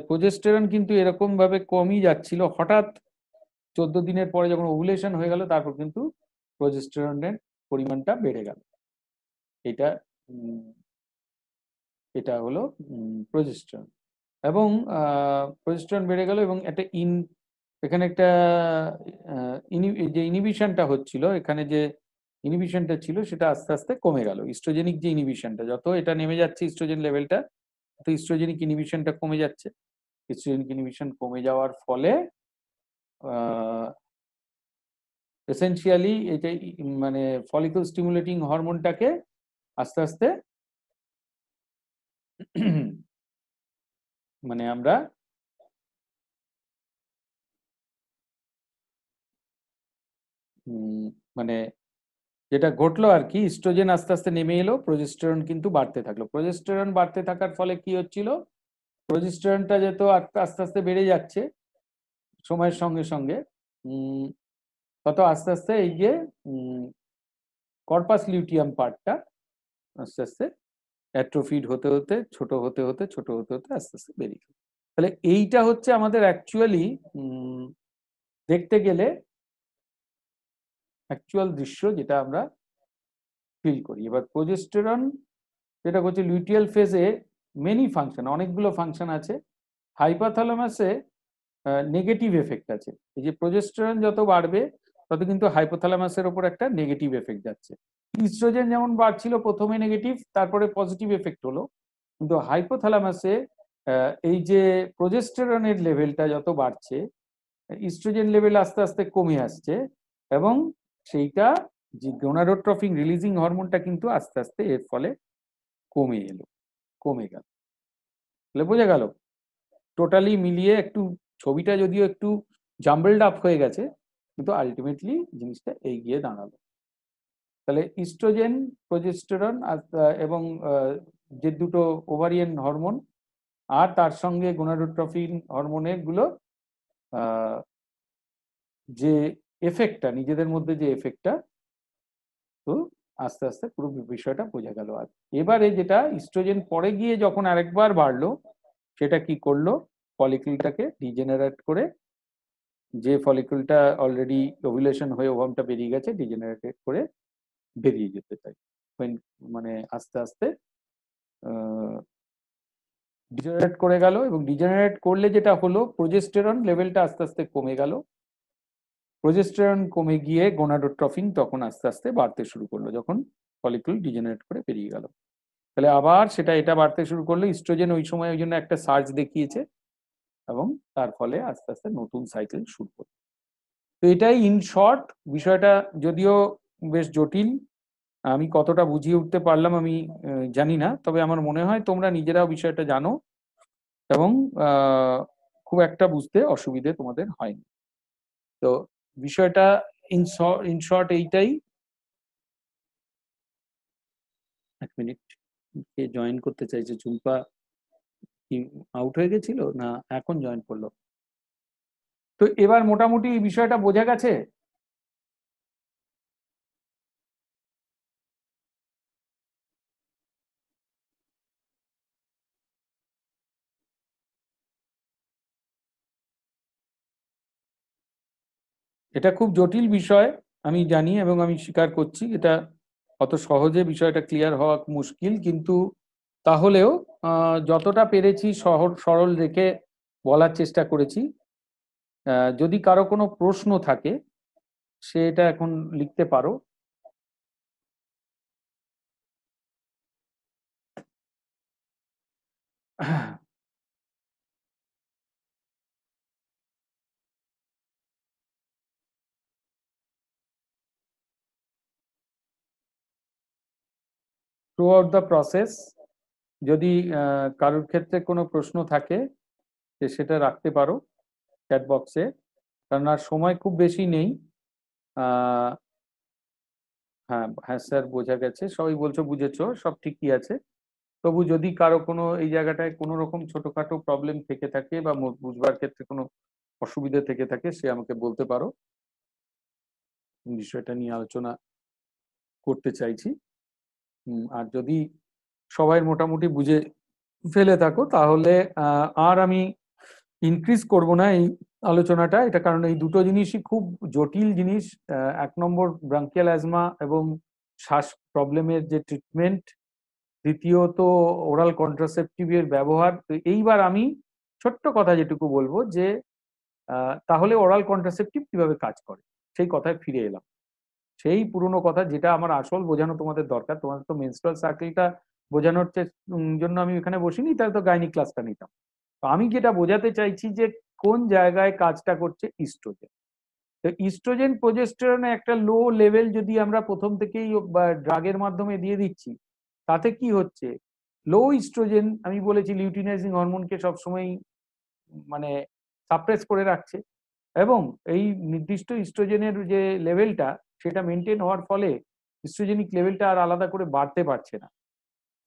প্রোজেস্টেরন কিন্তু এরকম ভাবে কমই যাচ্ছিল, হঠাৎ 14 দিনের পরে যখন ওভুলেশন হয়ে গেল, তারপর কিন্তু প্রোজেস্টেরনের পরিমাণটা বেড়ে গেল। এটা এটা হলো প্রোজেস্টেরন। এবং প্রোজেস্টেরন বেড়ে গেল এবং একটা এখানে একটা যে ইনহিবিশনটা হচ্ছিল, এখানে যে ইনহিবিশনটা ছিল সেটা আস্তে আস্তে কমে গেল। ইস্ট্রোজেনিক যে ইনহিবিশনটা, যত এটা নেমে যাচ্ছে ইস্ট্রোজেন লেভেলটা, তো ইস্ট্রোজেনিক ইনহিবিশনটা কমে যাচ্ছে। ইস্ট্রোজেনিক ইনহিবিশন কমে যাওয়ার ফলে এসেনশিয়ালি এটা মানে ফলিকল স্টিমুলেটিং হরমোনটাকে আস্তে আস্তে মানে আমরা মানে যেটা ঘটলো আর কি, ইস্ট্রোজেন আস্তে আস্তে নেমে এলো, প্রোজেস্টেরন কিন্তু বাড়তে থাকলো। প্রোজেস্টেরন বাড়তে থাকার ফলে কি হচ্ছিল, প্রোজেস্টেরনটা যেহেতু আস্তে আস্তে বেড়ে যাচ্ছে সময়ের সঙ্গে সঙ্গে, তত আস্তে আস্তে এই যে কর্পাস লিউটিয়াম পার্টটা আস্তে আস্তে অ্যাট্রোফিড হতে হতে ছোট হতে হতে ছোট হতে হতে আস্তে আস্তে বেরিয়ে গেল। তাহলে এইটা হচ্ছে আমাদের অ্যাকচুয়ালি দেখতে গেলে অ্যাকচুয়াল দৃশ্য যেটা আমরা ফিল করি। এবার প্রোজেস্টেরন যেটা হচ্ছে লুটিয়াল ফেজে মেনি ফাংশন, অনেকগুলো ফাংশন আছে। হাইপোথ্যালামাসে নেগেটিভ এফেক্ট আছে। এই যে প্রোজেস্টেরন যত বাড়বে তত কিন্তু হাইপোথ্যালামাসের উপর একটা নেগেটিভ এফেক্ট যাচ্ছে। ইস্ট্রোজেন যেমন বাড়ছিল প্রথমে নেগেটিভ, তারপরে পজিটিভ এফেক্ট হলো, কিন্তু হাইপোথ্যালামাসে এই যে প্রোজেস্টেরনের লেভেলটা যত বাড়ছে, ইস্ট্রোজেন লেভেল আস্তে আস্তে কমে আসছে, এবং সেইটা যে গোনাডোট্রফিন রিলিজিং হরমোনটা কিন্তু আস্তে আস্তে এর ফলে কমে গেল। তাহলে বোঝা গেল টোটালি মিলিয়ে একটু ছবিটা যদিও একটু জাম্বলড আপ হয়ে গেছে, কিন্তু আলটিমেটলি জিনিসটা এগিয়ে দাঁড়ালো। তাহলে ইস্ট্রোজেন, প্রোজেস্টেরন এবং যে দুটো ওভারিয়ান হরমোন আর তার সঙ্গে গোনাডোট্রফিন হরমোনের গুলো যে এফেক্টটা, নিজেদের মধ্যে যে এফেক্টটা, তো আস্তে আস্তে পুরো বিষয়টা বোঝা গেল। আর এবারে যেটা ইস্ট্রোজেন পরে গিয়ে যখন আরেকবার বাড়লো, সেটা কি করলো, ফলিকুলটাকে ডিজেনারেট করে, যে ফলিকুলটা অলরেডি ওভুলেশন হয়ে ওভামটা বেরিয়ে গেছে, ডিজেনারেট করে বেরিয়ে যেতে চাই, মানে আস্তে আস্তে ডিজেনারেট করে গেল। এবং ডিজেনারেট করলে যেটা হলো, প্রোজেস্টেরন লেভেলটা আস্তে আস্তে কমে গেল, প্রোজেস্টেরন কমে গিয়ে গোনাডোট্রফিন তখন আস্তে আস্তে বাড়তে শুরু করলো যখন ফলিকুল ডিজেনারেট করে বেরিয়ে গেল। তাহলে আবার এটা বাড়তে শুরু করলো। ইস্ট্রোজেন ওই সময় ওই জন্য একটা সার্জ দেখিয়েছে, এবং তার ফলে আস্তে আস্তে নতুন সাইকেল শুরু করলো। তো এটাই ইন শর্ট বিষয়টা, যদিও বেশ জটিল, আমি কতটা বুঝিয়ে উঠতে পারলাম আমি জানি না, তবে আমার মনে হয় তোমরা নিজেরাও বিষয়টা জানো এবং খুব একটা বুঝতে অসুবিধে তোমাদের হয়নি। তো বিষয়টা ইন শর্ট এইটাই। এক মিনিট, কে জয়েন করতে চাইছে? ঝুম্পা কি আউট হয়ে গেছিল না এখন জয়েন করলো? তো এবার মোটামুটি বিষয়টা বোঝা গেছে। এটা খুব জটিল বিষয়, আমি জানি এবং আমি স্বীকার করছি এটা অত সহজে বিষয়টা ক্লিয়ার হওয়া মুশকিল, কিন্তু তাহলেও যতটা পেরেছি সরল রেখে বলার চেষ্টা করেছি। যদি কারো কোনো প্রশ্ন থাকে সেটা এখন লিখতে পারো। থ্রু আউট দ্য প্রসেস যদি কারোর ক্ষেত্রে কোনো প্রশ্ন থাকে সেটা রাখতে পারো চ্যাট বক্সে, কারণ আর সময় খুব বেশি নেই। আহ, হ্যাঁ হ্যাঁ স্যার, বোঝা গেছে, সবাই বলছো বুঝেছো, সব ঠিকই আছে। তবু যদি কারো কোনো এই জায়গাটায় কোনো রকম ছোটখাটো প্রবলেম থেকে থাকে বা বুঝবার ক্ষেত্রে কোনো অসুবিধা থেকে থাকে, সে আমাকে বলতে পারো, বিষয়টা নিয়ে আলোচনা করতে চাইছি। আর যদি সবাই মোটামুটি বুঝে ফেলে থাকো তাহলে আর আমি ইনক্রিজ করব না এই আলোচনাটা, এটা কারণ এই দুটো জিনিসই খুব জটিল জিনিস। এক নম্বর ব্রাঙ্কিয়াল অ্যাজমা এবং শ্বাস প্রবলেমের যে ট্রিটমেন্ট, দ্বিতীয়ত ওরাল কন্ট্রাসেপটিভের ব্যবহার। তো এইবার আমি ছোট্ট কথা যেটুকু বলবো যে তাহলে ওরাল কন্ট্রাসেপটিভ কিভাবে কাজ করে সেই কথায় ফিরে এলাম। সেই পুরনো কথা, যেটা আমার আসল বোঝানো তোমাদের দরকার। তোমাদের তো মেনস্ট্রুয়াল সাইকেলটা বোঝানোর জন্য আমি এখানে বসিনি, তাহলে তো গাইনিক ক্লাসটা নিতাম। তো আমি যেটা বোঝাতে চাইছি যে কোন জায়গায় কাজটা করছে ইস্ট্রোজেন। তো ইস্ট্রোজেন প্রোজেস্টেরনে একটা লো লেভেল যদি আমরা প্রথম থেকেই ড্রাগের মাধ্যমে দিয়ে দিচ্ছি, তাতে কি হচ্ছে, লো ইস্ট্রোজেন আমি বলেছি লিউটিনাইজিং হরমোনকে সবসময় মানে সাপ্রেস করে রাখছে, এবং এই নির্দিষ্ট ইস্ট্রোজেনের যে লেভেলটা সেটা মেনটেন হওয়ার ফলে ইস্ট্রোজেনিক লেভেলটা আর আলাদা করে বাড়তে পারছে না,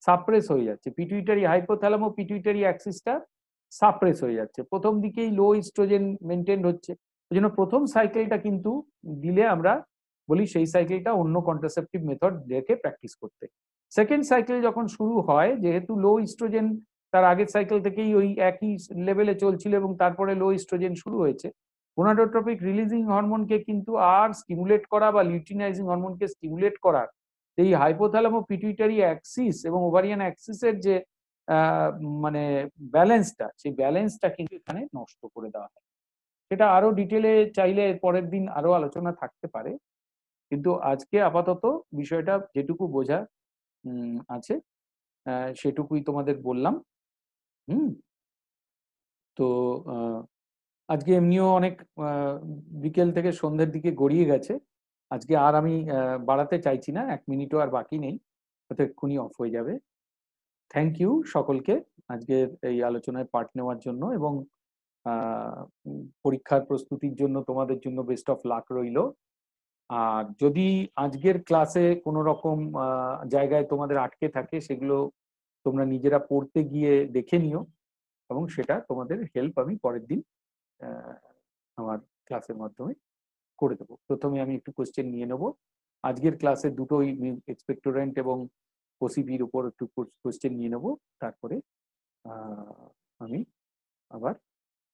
সাপ্রেস হয়ে যাচ্ছে। পিটুইটারি হাইপোথ্যালামো পিটুইটারি অ্যাক্সিসটা সাপ্রেস হয়ে যাচ্ছে, প্রথম দিকেই লো ইস্ট্রোজেন মেনটেন হচ্ছে। ওই জন্য প্রথম সাইকেলটা কিন্তু দিলে আমরা বলি সেই সাইকেলটা অন্য কন্ট্রাসেপটিভ মেথড দেখে প্র্যাকটিস করতে। সেকেন্ড সাইকেল যখন শুরু হয়, যেহেতু লো ইস্ট্রোজেন তার আগের সাইকেল থেকেই ওই একই লেভেলে চলছিল এবং তারপরে লো ইস্ট্রোজেন শুরু হয়েছে, গোনাডোট্রপিক রিলিজিং হরমোনকে কিন্তু আর স্টিমুলেট করা বা লিউটিনাইজিং হরমোনকে স্টিমুলেট করার এই হাইপোথ্যালামো পিটুইটারি অ্যাক্সিস এবং ওভারিয়ান অ্যাক্সিসের যে মানে ব্যালেন্সটা, সেই ব্যালেন্সটা কিন্তু এখানে নষ্ট করে দেওয়া হয়। সেটা আরো ডিটেলে চাইলে পরের দিন আরো আলোচনা থাকতে পারে, কিন্তু আজকে আপাতত বিষয়টা যেটুকু বোঝা আছে সেটুকুই তোমাদের বললাম। হুম। তো আজকে এমনিও অনেক বিকেল থেকে সন্ধ্যের দিকে গড়িয়ে গেছে, আজকে আর আমি বাড়াতে চাইছি না, 1 মিনিটও আর বাকি নেই, হয়তো এক্ষুনি অফ হয়ে যাবে। থ্যাংক ইউ সকলকে আজকের এই আলোচনায় পার্ট নেওয়ার জন্য, এবং পরীক্ষার প্রস্তুতির জন্য তোমাদের জন্য বেস্ট অফ লাক রইল। আর যদি আজকের ক্লাসে কোনো রকম জায়গায় তোমাদের আটকে থাকে, সেগুলো তোমরা নিজেরা পড়তে গিয়ে দেখে নিও, এবং সেটা তোমাদের হেল্প আমি পরের দিন আহ, আমার ক্লাসের মাধ্যমে করে দেবো। প্রথমে আমি একটু কোশ্চেন নিয়ে নেব, আজকের ক্লাসে দুটোই এক্সপেক্টোরেন্ট এবং ওসিপির উপর একটু কোশ্চেন নিয়ে নেব, তারপরে আমি আবার